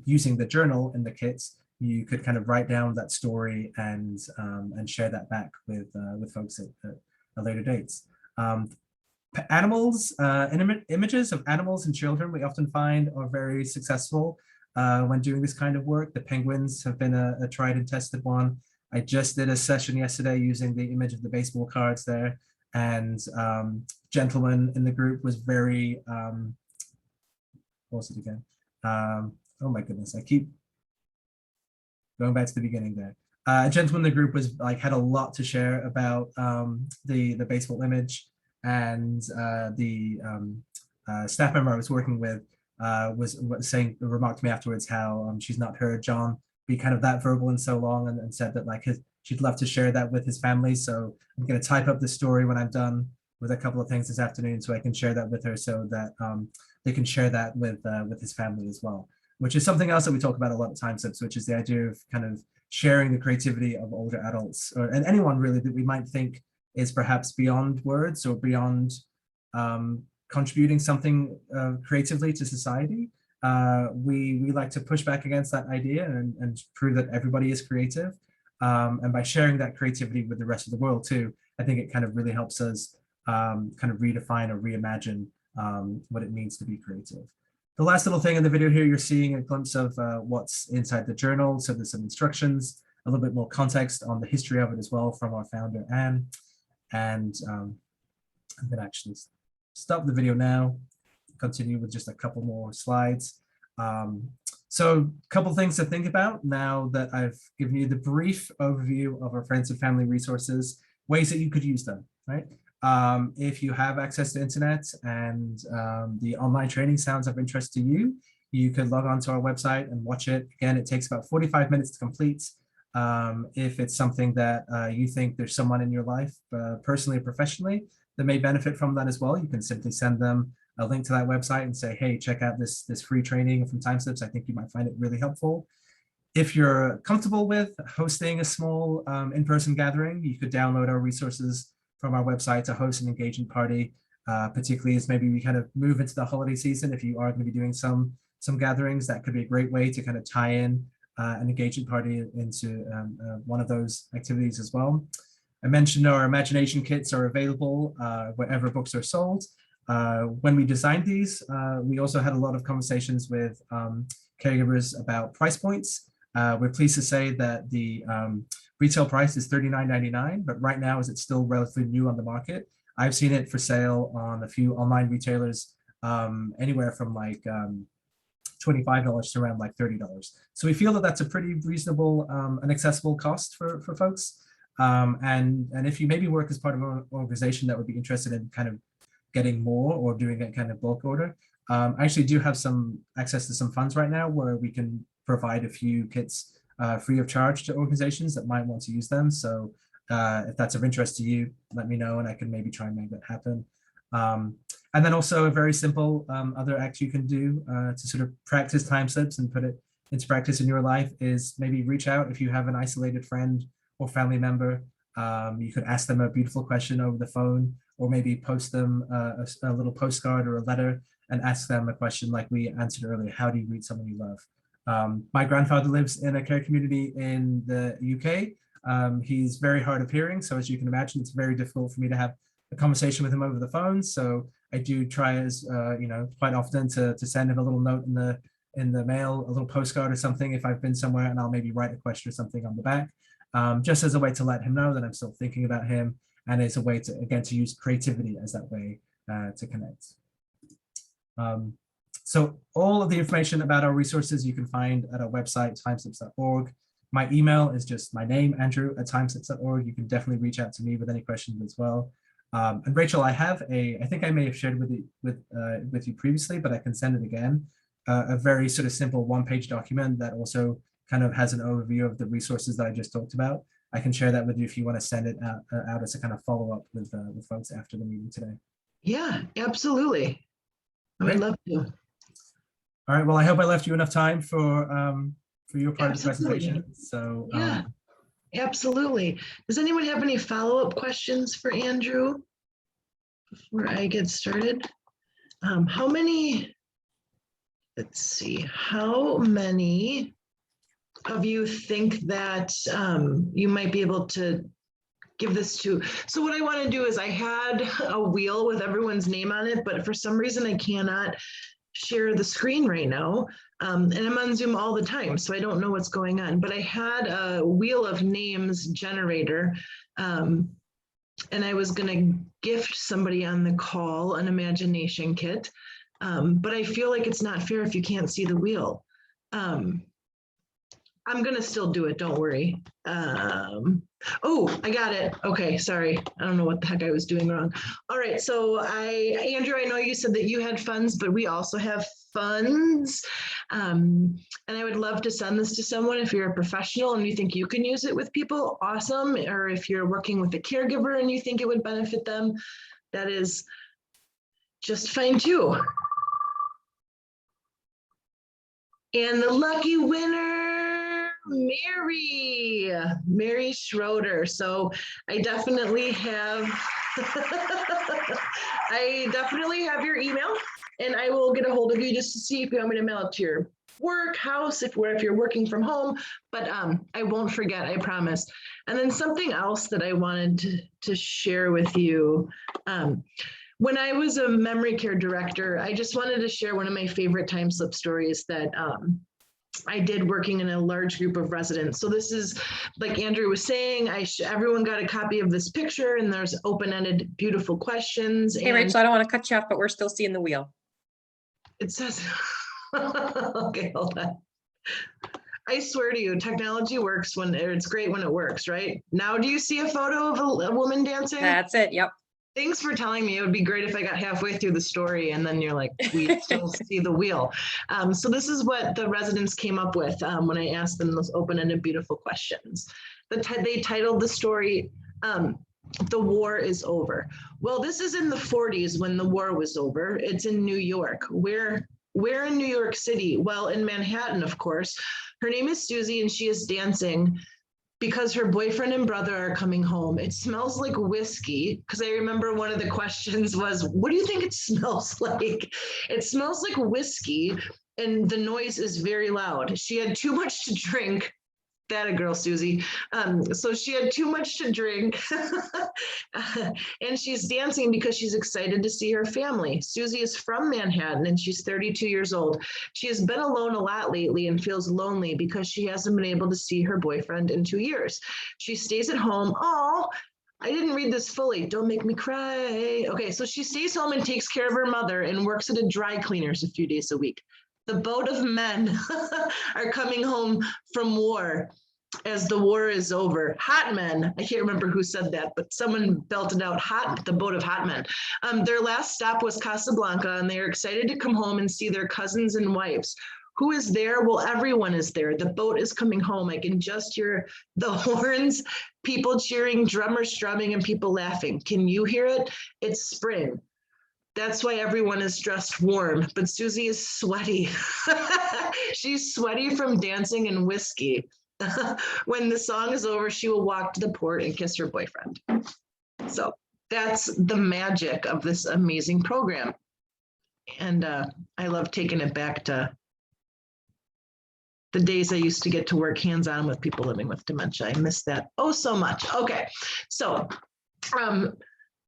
S3: using the journal in the kits, you could kind of write down that story and share that back with folks at later dates. Animals, images of animals and children we often find are very successful when doing this kind of work. The penguins have been a tried and tested one. I just did a session yesterday using the image of the baseball cards there, and gentleman in the group was very, what was it again? Oh my goodness, I keep going back to the beginning there. A gentleman in the group was like, had a lot to share about the baseball image, and the staff member I was working with was saying, remarked to me afterwards how she's not heard John be kind of that verbal in so long, and said that like she'd love to share that with his family. So I'm going to type up the story when I'm done with a couple of things this afternoon, so I can share that with her, so that they can share that with his family as well, which is something else that we talk about a lot of TimeSlips, which is the idea of kind of sharing the creativity of older adults, and anyone really that we might think is perhaps beyond words or beyond contributing something creatively to society. We like to push back against that idea and prove that everybody is creative. And by sharing that creativity with the rest of the world too, I think it kind of really helps us kind of redefine or reimagine what it means to be creative. The last little thing in the video here, you're seeing a glimpse of what's inside the journal. So there's some instructions, a little bit more context on the history of it as well from our founder, Anne. And I'm gonna actually stop the video now, continue with just a couple more slides. So a couple things to think about now that I've given you the brief overview of our friends and family resources, ways that you could use them, right? If you have access to internet and the online training sounds of interest to you, you could log on to our website and watch it. Again, it takes about 45 minutes to complete. If it's something that you think there's someone in your life, personally or professionally, that may benefit from that as well, you can simply send them a link to that website and say, hey, check out this free training from TimeSlips. I think you might find it really helpful. If you're comfortable with hosting a small in-person gathering, you could download our resources from our website to host an engagement party, particularly as maybe we kind of move into the holiday season. If you are going to be doing some gatherings, that could be a great way to kind of tie in an engagement party into one of those activities as well. I mentioned our imagination kits are available wherever books are sold. When we designed these, we also had a lot of conversations with caregivers about price points. We're pleased to say that the retail price is $39.99, but right now, as it's still relatively new on the market, I've seen it for sale on a few online retailers, anywhere from like $25 to around like $30. So we feel that that's a pretty reasonable and accessible cost for folks. And if you maybe work as part of an organization that would be interested in kind of getting more or doing a kind of bulk order, I actually do have some access to some funds right now where we can provide a few kits free of charge to organizations that might want to use them. So if that's of interest to you, let me know and I can maybe try and make that happen. And then also a very simple other act you can do to sort of practice TimeSlips and put it into practice in your life is maybe reach out if you have an isolated friend or family member. You could ask them a beautiful question over the phone, or maybe post them a little postcard or a letter and ask them a question like we answered earlier: how do you greet someone you love? My grandfather lives in a care community in the UK. He's very hard of hearing, so as you can imagine, it's very difficult for me to have a conversation with him over the phone. So I do try as quite often to send him a little note in the mail, a little postcard or something if I've been somewhere, and I'll maybe write a question or something on the back, just as a way to let him know that I'm still thinking about him, and it's a way to, again, to use creativity as that way to connect. So all of the information about our resources you can find at our website, timeslips.org. My email is just my name, Andrew@timeslips.org. You can definitely reach out to me with any questions as well. And Rachel, I think I may have shared with you previously, but I can send it again. A very sort of simple one-page document that also kind of has an overview of the resources that I just talked about. I can share that with you if you want to send it out as a kind of follow-up with folks after the meeting today.
S1: Yeah, absolutely. I would love to.
S3: All right. Well, I hope I left you enough time for your part of the
S1: Absolutely.
S3: presentation. So
S1: Yeah, absolutely. Does anyone have any follow-up questions for Andrew before I get started? How many of you think that you might be able to give this to? So what I want to do is, I had a wheel with everyone's name on it, but for some reason I cannot share the screen right now. And I'm on Zoom all the time, so I don't know what's going on, but I had a wheel of names generator. And I was going to gift somebody on the call an imagination kit. But I feel like it's not fair if you can't see the wheel. I'm going to still do it. Don't worry. Oh, I got it. Okay. Sorry. I don't know what the heck I was doing wrong. All right. So Andrew, I know you said that you had funds, but we also have funds. And I would love to send this to someone. If you're a professional and you think you can use it with people, awesome. Or if you're working with a caregiver and you think it would benefit them, that is just fine too. And the lucky winner, Mary Schroeder. So I definitely have, your email, and I will get a hold of you just to see if you want me to mail it to your work, house, if you're working from home, but I won't forget, I promise. And then something else that I wanted to share with you. When I was a memory care director, I just wanted to share one of my favorite TimeSlip stories that I did working in a large group of residents. So this is, like Andrew was saying, everyone got a copy of this picture, and there's open-ended, beautiful questions.
S2: Hey, Rachel, I don't want to cut you off, but we're still seeing the wheel.
S1: It says, okay, hold on. I swear to you, technology works it's great when it works, right? Now, do you see a photo of a woman dancing?
S2: That's it. Yep.
S1: Thanks for telling me. It would be great if I got halfway through the story and then you're like, we still see the wheel. So this is what the residents came up with when I asked them those open-ended, beautiful questions. They titled the story, "The War is Over." Well, this is in the 40s when the war was over. It's in New York. Where in New York City? Well, in Manhattan, of course. Her name is Susie, and she is dancing because her boyfriend and brother are coming home. It smells like whiskey, because I remember one of the questions was, what do you think it smells like? It smells like whiskey, and the noise is very loud. She had too much to drink. That a girl, Susie. So she had too much to drink and she's dancing because she's excited to see her family. Susie is from Manhattan and she's 32 years old. She has been alone a lot lately and feels lonely because she hasn't been able to see her boyfriend in 2 years. She stays at home. Oh, I didn't read this fully. Don't make me cry. Okay, so she stays home and takes care of her mother and works at a dry cleaners a few days a week. The boat of men are coming home from war as the war is over. Hot men, I can't remember who said that, but someone belted out hot, the boat of hot men. Their last stop was Casablanca, and they are excited to come home and see their cousins and wives. Who is there? Well, everyone is there. The boat is coming home. I can just hear the horns, people cheering, drummers strumming, and people laughing. Can you hear it? It's spring. That's why everyone is dressed warm, but Susie is sweaty. She's sweaty from dancing and whiskey. When the song is over, she will walk to the port and kiss her boyfriend. So that's the magic of this amazing program. And I love taking it back to the days I used to get to work hands-on with people living with dementia. I miss that oh so much. Okay, so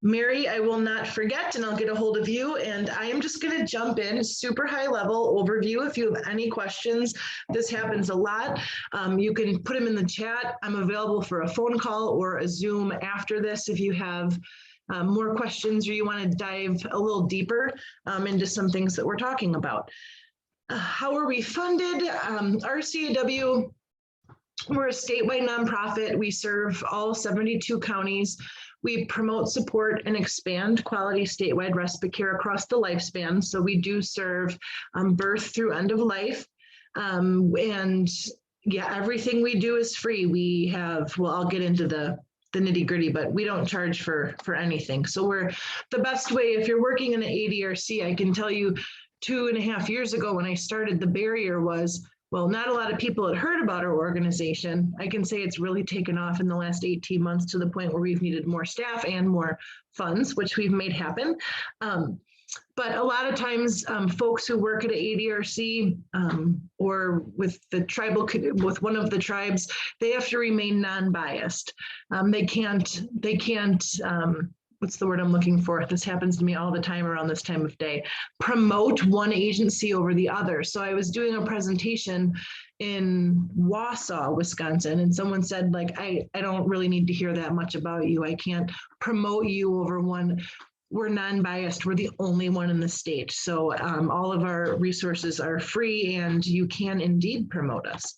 S1: Mary, I will not forget, and I'll get a hold of you. And I am just going to jump in, super high level overview. If you have any questions, this happens a lot. You can put them in the chat. I'm available for a phone call or a Zoom after this if you have more questions or you want to dive a little deeper into some things that we're talking about. How are we funded? RCAW, we're a statewide nonprofit. We serve all 72 counties. We promote, support, and expand quality statewide respite care across the lifespan. So we do serve birth through end of life. And yeah, everything we do is free. We have, well, I'll get into the nitty gritty, but we don't charge for anything. So we're the best way, if you're working in an ADRC, I can tell you 2.5 years ago when I started, the barrier was, well, not a lot of people had heard about our organization. I can say it's really taken off in the last 18 months to the point where we've needed more staff and more funds, which we've made happen. But a lot of times folks who work at an ADRC or with the tribal, with one of the tribes, they have to remain non-biased. They can't, what's the word I'm looking for? This happens to me all the time around this time of day. Promote one agency over the other. So I was doing a presentation in Wausau, Wisconsin, and someone said, like, I don't really need to hear that much about you. I can't promote you over one. We're non-biased. We're the only one in the state. So all of our resources are free, and you can indeed promote us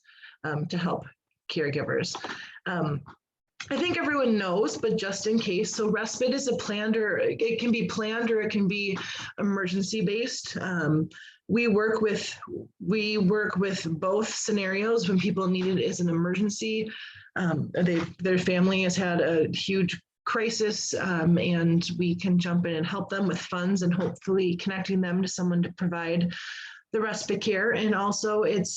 S1: to help caregivers. I think everyone knows, but just in case, so respite is a planned, or it can be planned or it can be emergency based. We work with both scenarios. When people need it as an emergency, their family has had a huge crisis, and we can jump in and help them with funds and hopefully connecting them to someone to provide the respite care. And also it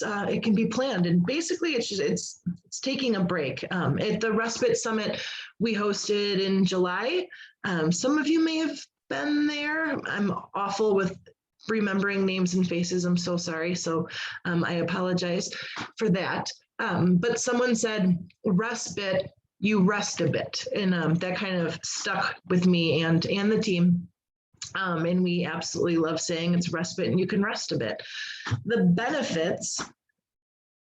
S1: can be planned, and basically it's taking a break. At the Respite Summit we hosted in July, some of you may have been there. I'm awful with remembering names and faces, I'm so sorry, so I apologize for that. But someone said respite, you rest a bit, and that kind of stuck with me and the team. And we absolutely love saying it's respite and you can rest a bit. The benefits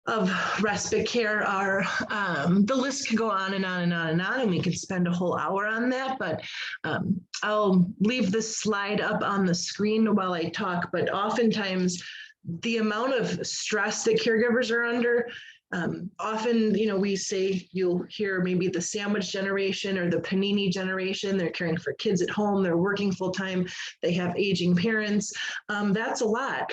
S1: of respite care are, the list can go on and on and on and on, and we can spend a whole hour on that, but I'll leave this slide up on the screen while I talk. But oftentimes the amount of stress that caregivers are under, often, we say, you'll hear maybe the sandwich generation or the panini generation. They're caring for kids at home. They're working full time. They have aging parents. That's a lot.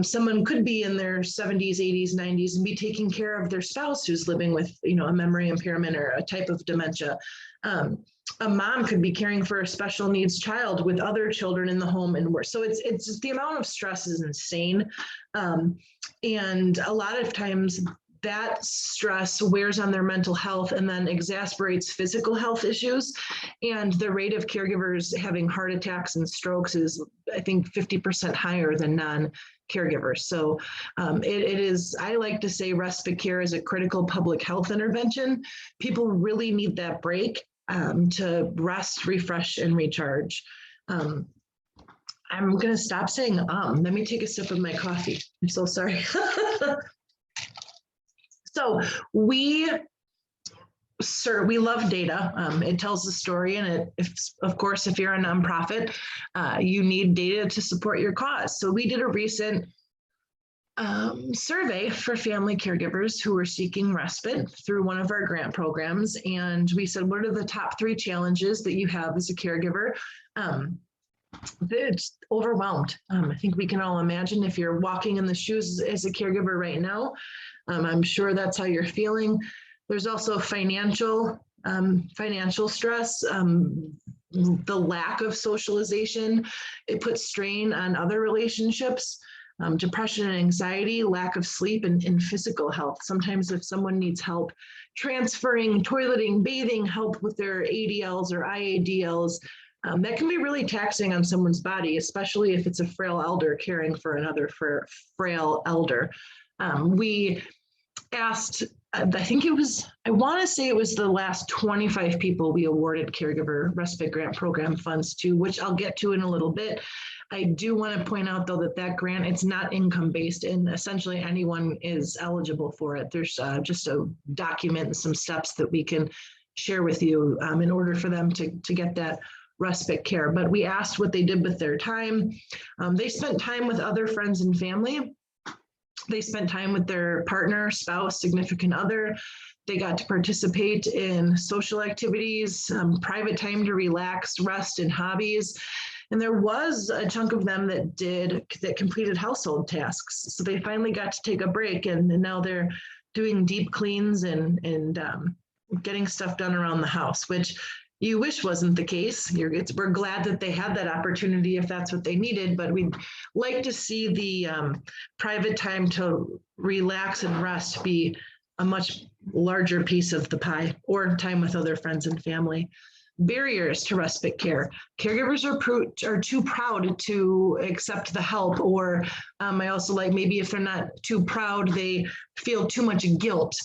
S1: Someone could be in their 70s, 80s, 90s and be taking care of their spouse who's living with, a memory impairment or a type of dementia. A mom could be caring for a special needs child with other children in the home and work. So it's just, the amount of stress is insane. And a lot of times that stress wears on their mental health and then exacerbates physical health issues. And the rate of caregivers having heart attacks and strokes is, I think, 50% higher than non-caregivers. So it is, I like to say respite care is a critical public health intervention. People really need that break to rest, refresh, and recharge. I'm going to stop saying, let me take a sip of my coffee. I'm so sorry. So we love data. It tells the story, and of course, if you're a nonprofit, you need data to support your cause. So we did a recent survey for family caregivers who were seeking respite through one of our grant programs. And we said, what are the top 3 challenges that you have as a caregiver? It's overwhelmed. I think we can all imagine if you're walking in the shoes as a caregiver right now. I'm sure that's how you're feeling. There's also financial stress, the lack of socialization. It puts strain on other relationships, depression and anxiety, lack of sleep, and physical health. Sometimes if someone needs help transferring, toileting, bathing, help with their ADLs or IADLs, that can be really taxing on someone's body, especially if it's a frail elder caring for another frail elder. We asked, I want to say it was the last 25 people we awarded caregiver respite grant program funds to, which I'll get to in a little bit. I do want to point out, though, that grant, it's not income based, and essentially anyone is eligible for it. There's just a document and some steps that we can share with you in order for them to get that respite care. But we asked what they did with their time. They spent time with other friends and family. They spent time with their partner, spouse, significant other. They got to participate in social activities, private time to relax, rest, and hobbies. And there was a chunk of them that completed household tasks. So they finally got to take a break, and now they're doing deep cleans and getting stuff done around the house, which you wish wasn't the case. We're glad that they had that opportunity if that's what they needed, but we'd like to see the private time to relax and rest be a much larger piece of the pie, or time with other friends and family. Barriers to respite care. Caregivers are too proud to accept the help, or I also like, maybe if they're not too proud, they feel too much guilt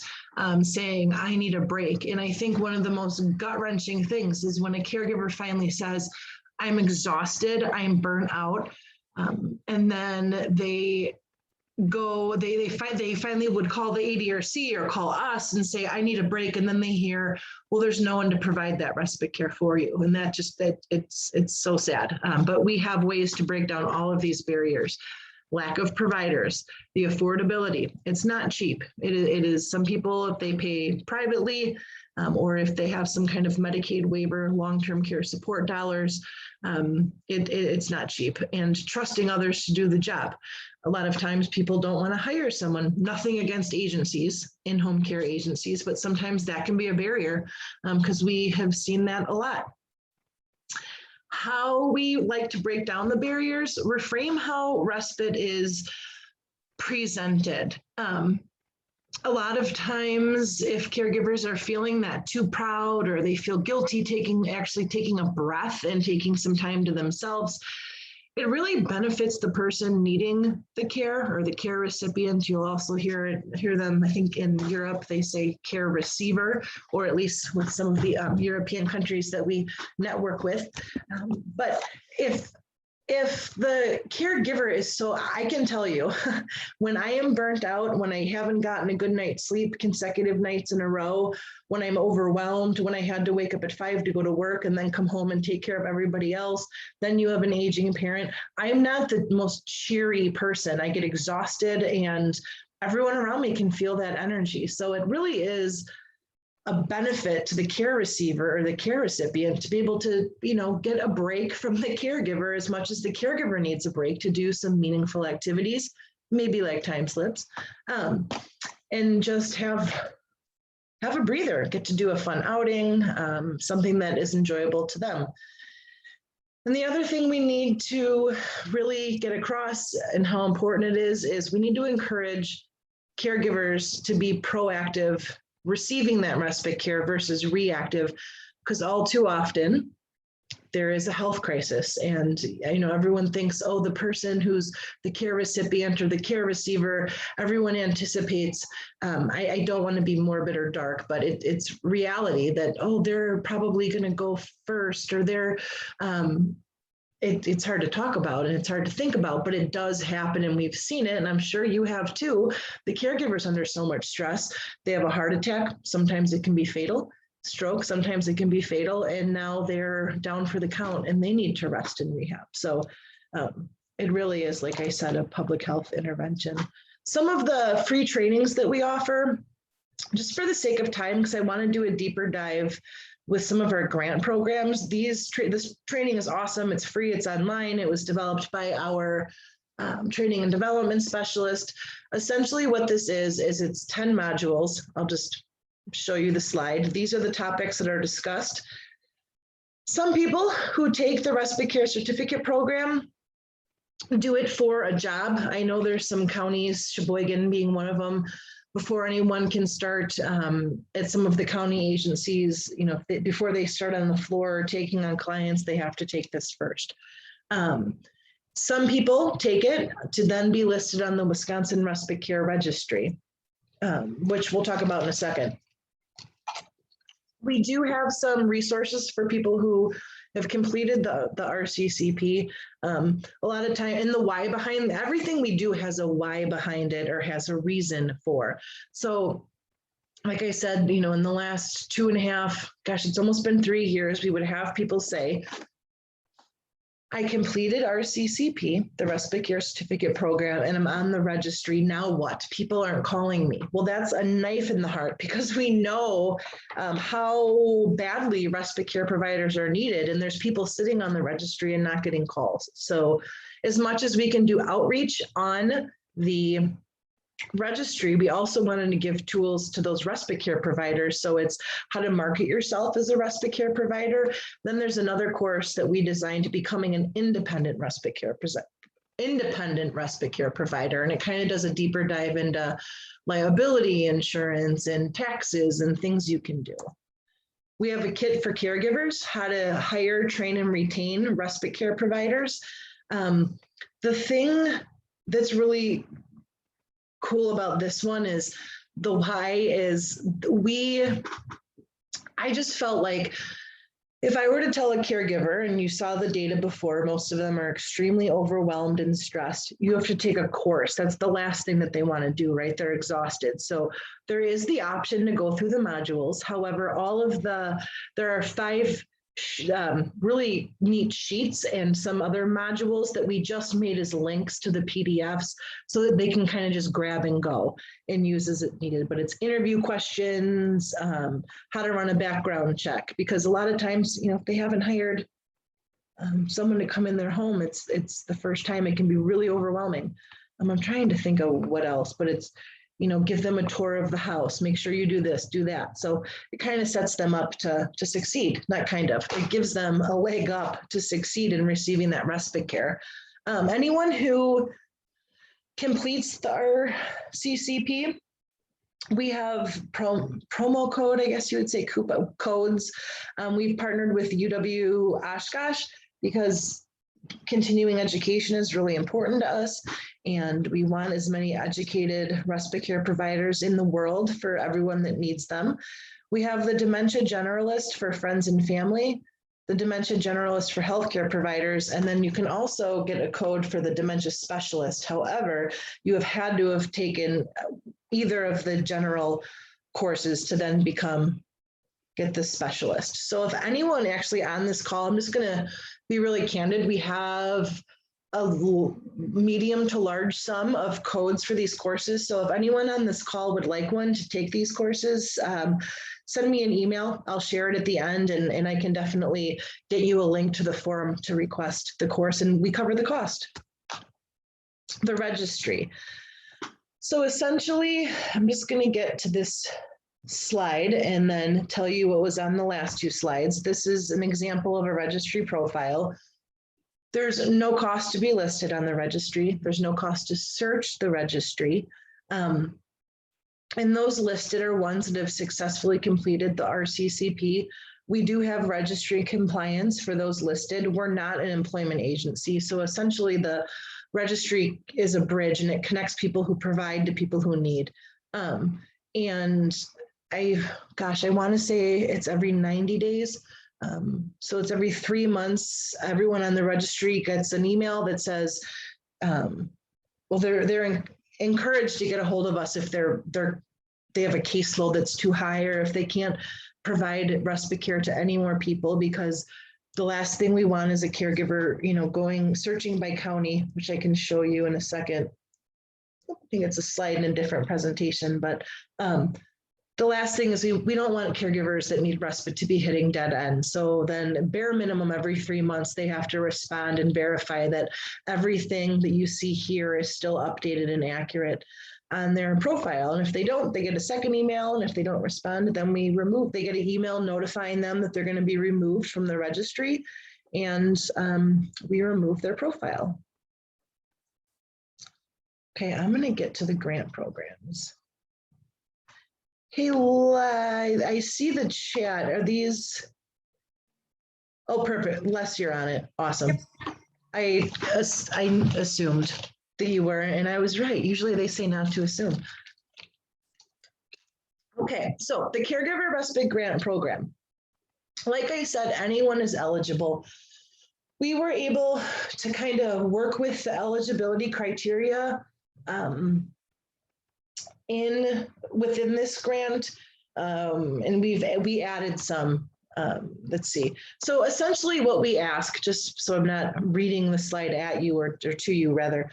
S1: saying, I need a break. And I think one of the most gut-wrenching things is when a caregiver finally says, I'm exhausted, I'm burnt out, and then they finally would call the ADRC or call us and say, I need a break. And then they hear, well, there's no one to provide that respite care for you. And it's so sad. But we have ways to break down all of these barriers. Lack of providers, the affordability. It's not cheap. It is some people, if they pay privately, or if they have some kind of Medicaid waiver, long-term care support dollars, it's not cheap. And trusting others to do the job. A lot of times people don't want to hire someone, nothing against agencies, in-home care agencies, but sometimes that can be a barrier because we have seen that a lot. How we like to break down the barriers, reframe how respite is presented. A lot of times if caregivers are feeling that too proud or they feel guilty actually taking a breath and taking some time to themselves, it really benefits the person needing the care or the care recipient. You'll also hear them, I think in Europe, they say care receiver, or at least with some of the European countries that we network with. But if the caregiver is I can tell you, when I am burnt out, when I haven't gotten a good night's sleep consecutive nights in a row, when I'm overwhelmed, when I had to wake up at 5 to go to work and then come home and take care of everybody else, then you have an aging parent. I'm not the most cheery person. I get exhausted and everyone around me can feel that energy. So it really is a benefit to the care receiver or the care recipient to be able to, get a break from the caregiver as much as the caregiver needs a break to do some meaningful activities, maybe like TimeSlips, and just have a breather, get to do a fun outing, something that is enjoyable to them. And the other thing we need to really get across and how important it is we need to encourage caregivers to be proactive, receiving that respite care versus reactive, because all too often there is a health crisis, and everyone thinks, oh, the person who's the care recipient or the care receiver, everyone anticipates, I don't want to be morbid or dark, but it's reality that, oh, they're probably going to go first, or they're it's hard to talk about and it's hard to think about, but it does happen, and we've seen it, and I'm sure you have too. The caregivers under so much stress, they have a heart attack, sometimes it can be fatal. Stroke, sometimes it can be fatal, and now they're down for the count and they need to rest in rehab. So it really is, like I said, a public health intervention. Some of the free trainings that we offer, just for the sake of time, because I want to do a deeper dive with some of our grant programs. This training is awesome. It's free. It's online. It was developed by our training and development specialist. Essentially what this is it's 10 modules. I'll just show you the slide. These are the topics that are discussed. Some people who take the respite care certificate program do it for a job. I know there's some counties, Sheboygan being one of them, before anyone can start at some of the county agencies, before they start on the floor taking on clients, they have to take this first. Some people take it to then be listed on the Wisconsin Respite Care Registry, which we'll talk about in a second. We do have some resources for people who have completed the RCCP. A lot of time, and the why behind everything we do has a why behind it, or has a reason for. So like I said, in the last 2.5, gosh, it's almost been 3 years, we would have people say, I completed RCCP, the Respite Care Certificate Program, and I'm on the registry. Now what? People aren't calling me. Well, that's a knife in the heart, because we know how badly respite care providers are needed, and there's people sitting on the registry and not getting calls. So as much as we can do outreach on the registry, we also wanted to give tools to those respite care providers. So it's how to market yourself as a respite care provider. Then there's another course that we designed to becoming an independent respite care provider. And it kind of does a deeper dive into liability insurance and taxes and things you can do. We have a kit for caregivers, how to hire, train, and retain respite care providers. The thing that's really cool about this one is the why is I just felt like if I were to tell a caregiver, and you saw the data before, most of them are extremely overwhelmed and stressed, you have to take a course. That's the last thing that they want to do, right? They're exhausted. So there is the option to go through the modules. However, there are 5 really neat sheets and some other modules that we just made as links to the PDFs so that they can kind of just grab and go and use as it needed. But it's interview questions, how to run a background check, because a lot of times, if they haven't hired someone to come in their home, it's the first time, it can be really overwhelming. I'm trying to think of what else, but it's, give them a tour of the house, make sure you do this, do that. So it kind of sets them up to succeed, not kind of, it gives them a leg up to succeed in receiving that respite care. Anyone who completes our CCP, we have promo code, I guess you would say codes. We've partnered with UW Oshkosh because continuing education is really important to us, and we want as many educated respite care providers in the world for everyone that needs them. We have the dementia generalist for friends and family, the dementia generalist for healthcare providers, and then you can also get a code for the dementia specialist. However, you have had to have taken either of the general courses to then get the specialist. So if anyone actually on this call, I'm just gonna be really candid, we have a medium to large sum of codes for these courses. So if anyone on this call would like one to take these courses, send me an email. I'll share it at the end, and I can definitely get you a link to the forum to request the course, and we cover the cost. The registry. So essentially, I'm just going to get to this slide and then tell you what was on the last 2 slides. This is an example of a registry profile. There's no cost to be listed on the registry. There's no cost to search the registry. And those listed are ones that have successfully completed the RCCP. We do have registry compliance for those listed. We're not an employment agency. So essentially the registry is a bridge and it connects people who provide to people who need. And I want to say it's every 90 days. So it's every 3 months. Everyone on the registry gets an email that says, they're encouraged to get a hold of us if they have a caseload that's too high, or if they can't provide respite care to any more people, because the last thing we want is a caregiver, going searching by county, which I can show you in a second. I think it's a slide in a different presentation, but the last thing is we don't want caregivers that need respite to be hitting dead ends. So then bare minimum every 3 months, they have to respond and verify that everything that you see here is still updated and accurate on their profile. And if they don't, they get a second email. And if they don't respond, then they get an email notifying them that they're going to be removed from the registry, and we remove their profile. Okay, I'm going to get to the grant programs. Hey, I see the chat. Are these? Oh, perfect. Les, you're on it. Awesome. I assumed that you were, and I was right. Usually they say not to assume. Okay, so the Caregiver Respite Grant Program. Like I said, anyone is eligible. We were able to kind of work with the eligibility criteria within this grant, and we added some. Let's see. So essentially what we ask, just so I'm not reading the slide at you or to you rather,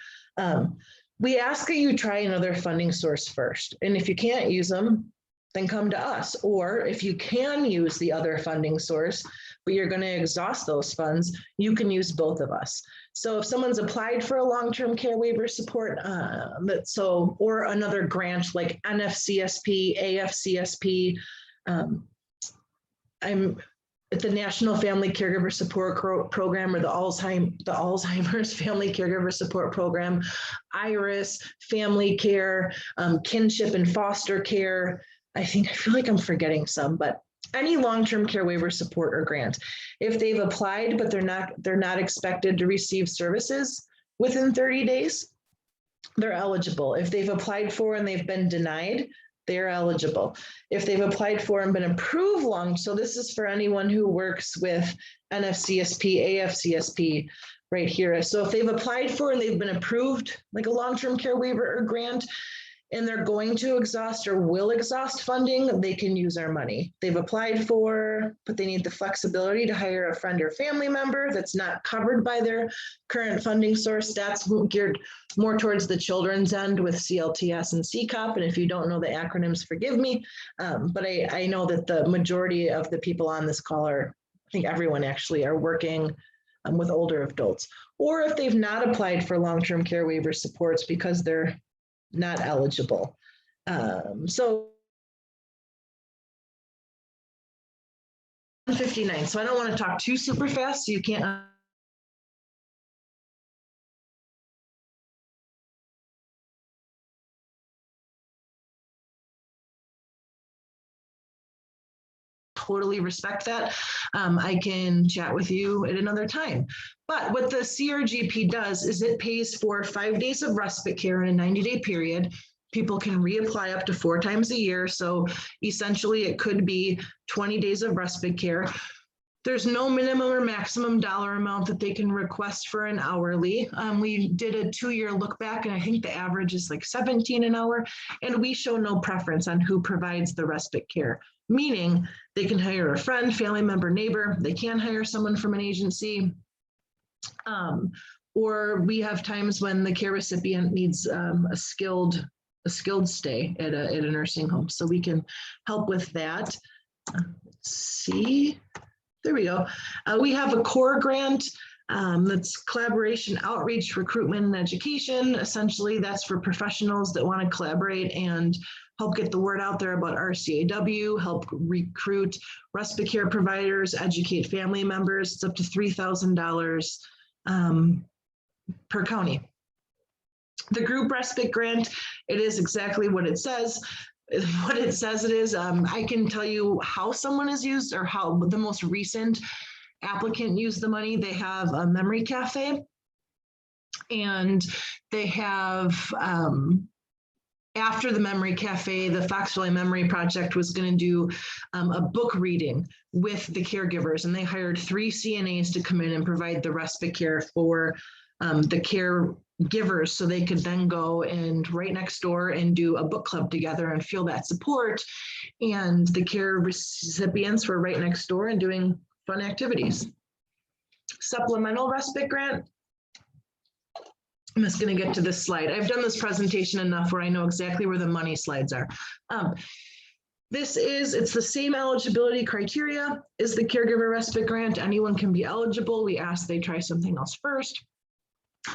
S1: we ask that you try another funding source first. And if you can't use them, then come to us. Or if you can use the other funding source, but you're going to exhaust those funds, you can use both of us. So if someone's applied for a long-term care waiver support, or another grant like NFCSP, AFCSP, I'm at the National Family Caregiver Support Program, or the Alzheimer's Family Caregiver Support Program, IRIS, Family Care, Kinship and Foster Care. I feel like I'm forgetting some, but any long-term care waiver support or grant, if they've applied but they're not expected to receive services within 30 days, they're eligible. If they've applied for and they've been denied, they're eligible. If they've applied for and been approved so this is for anyone who works with NFCSP, AFCSP right here. So if they've applied for and they've been approved, like a long-term care waiver or grant, and they're going to exhaust or will exhaust funding, they can use our money. They've applied for, but they need the flexibility to hire a friend or family member that's not covered by their current funding source. That's geared more towards the children's end with CLTS and CCOP. And if you don't know the acronyms, forgive me. But I know that the majority of the people on this call I think everyone actually are working with older adults. Or if they've not applied for long-term care waiver supports because they're not eligible. So 159. So I don't want to talk too super fast, so you can't. Totally respect that. I can chat with you at another time. But what the CRGP does is it pays for 5 days of respite care in a 90-day period. People can reapply up to 4 times a year. So essentially it could be 20 days of respite care. There's no minimum or maximum dollar amount that they can request for an hourly. We did a 2-year look back, and I think the average is like 17 an hour. And we show no preference on who provides the respite care, meaning they can hire a friend, family member, neighbor. They can hire someone from an agency. Or we have times when the care recipient needs a skilled stay at a nursing home. So we can help with that. Let's see. There we go. We have a core grant that's collaboration, outreach, recruitment, and education. Essentially, that's for professionals that want to collaborate and help get the word out there about RCAW, help recruit respite care providers, educate family members. It's up to $3,000 per county. The group respite grant, it is exactly what it says. what it says it is. I can tell you how someone is used or how the most recent applicant used the money. They have a memory cafe, and they have, after the memory cafe, the Fox Valley Memory Project was going to do a book reading with the caregivers, and they hired 3 CNAs to come in and provide the respite care for the caregivers, so they could then go and right next door and do a book club together and feel that support. And the care recipients were right next door and doing fun activities. Supplemental respite grant. I'm just going to get to this slide. I've done this presentation enough where I know exactly where the money slides are. It's the same eligibility criteria as the caregiver respite grant. Anyone can be eligible. We ask they try something else first.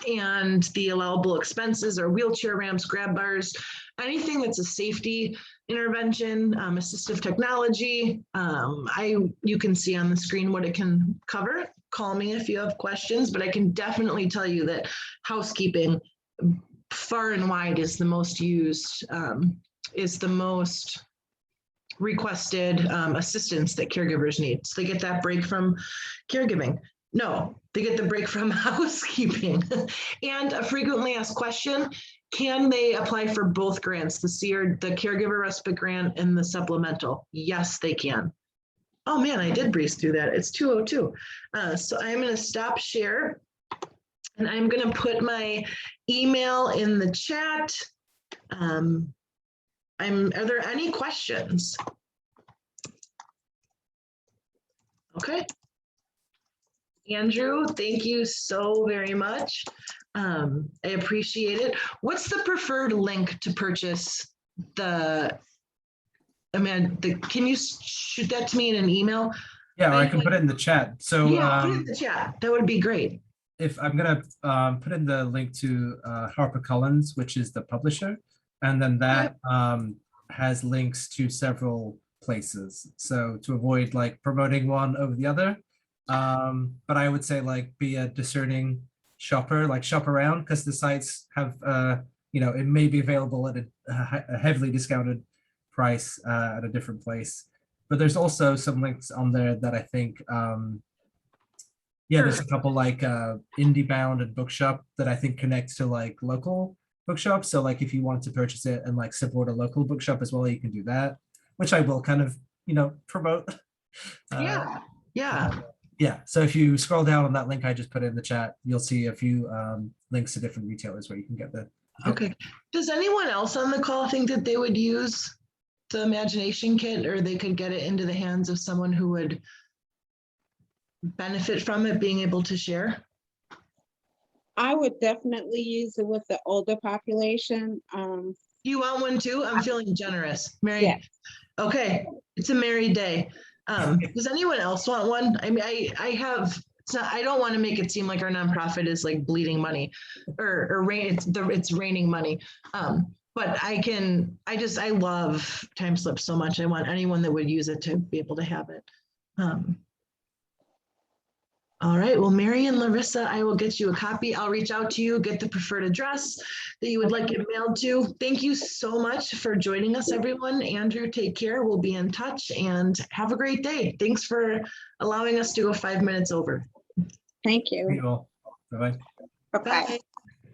S1: And the allowable expenses are wheelchair ramps, grab bars, anything that's a safety intervention, assistive technology. You can see on the screen what it can cover. Call me if you have questions, but I can definitely tell you that housekeeping far and wide is the most used, is the most requested assistance that caregivers need. So they get that break from caregiving. No, they get the break from housekeeping. And a frequently asked question, can they apply for both grants, the caregiver respite grant and the supplemental? Yes, they can. Oh man, I did breeze through that. It's 2:02. So I'm going to stop share, and I'm going to put my email in the chat. Are there any questions? Okay. Andrew, thank you so very much. I appreciate it. What's the preferred link to purchase the, can you shoot that to me in an email?
S3: Yeah, or I can put it in the chat. So
S1: yeah, put it in the chat. That would be great.
S3: if I'm gonna put in the link to HarperCollins, which is the publisher, and then that has links to several places. So to avoid like promoting one over the other, but I would say like be a discerning shopper, like shop around, because the sites have it may be available at a heavily discounted price at a different place. But there's also some links on there that I think there's a couple like IndieBound and Bookshop that I think connects to like local bookshops. So like if you want to purchase it and like support a local bookshop as well, you can do that, which I will kind of promote. Yeah. So if you scroll down on that link I just put in the chat, you'll see a few links to different retailers where you can get the.
S1: Okay. Does anyone else on the call think that they would use the Imagination Kit, or they could get it into the hands of someone who would benefit from it being able to share?
S4: I would definitely use it with the older population.
S1: You want one too? I'm feeling generous. Mary?
S4: Yes.
S1: Okay, it's a merry day. Does anyone else want one? I mean, I have, so I don't want to make it seem like our nonprofit is like bleeding money or it's raining money. But I love TimeSlips so much. I want anyone that would use it to be able to have it. All right, well, Mary and Larissa, I will get you a copy. I'll reach out to you, get the preferred address that you would like it mailed to. Thank you so much for joining us, everyone. Andrew, take care. We'll be in touch and have a great day. Thanks for allowing us to go 5 minutes over.
S4: Thank you.
S3: Bye-bye.
S4: Bye-bye.
S1: Bye.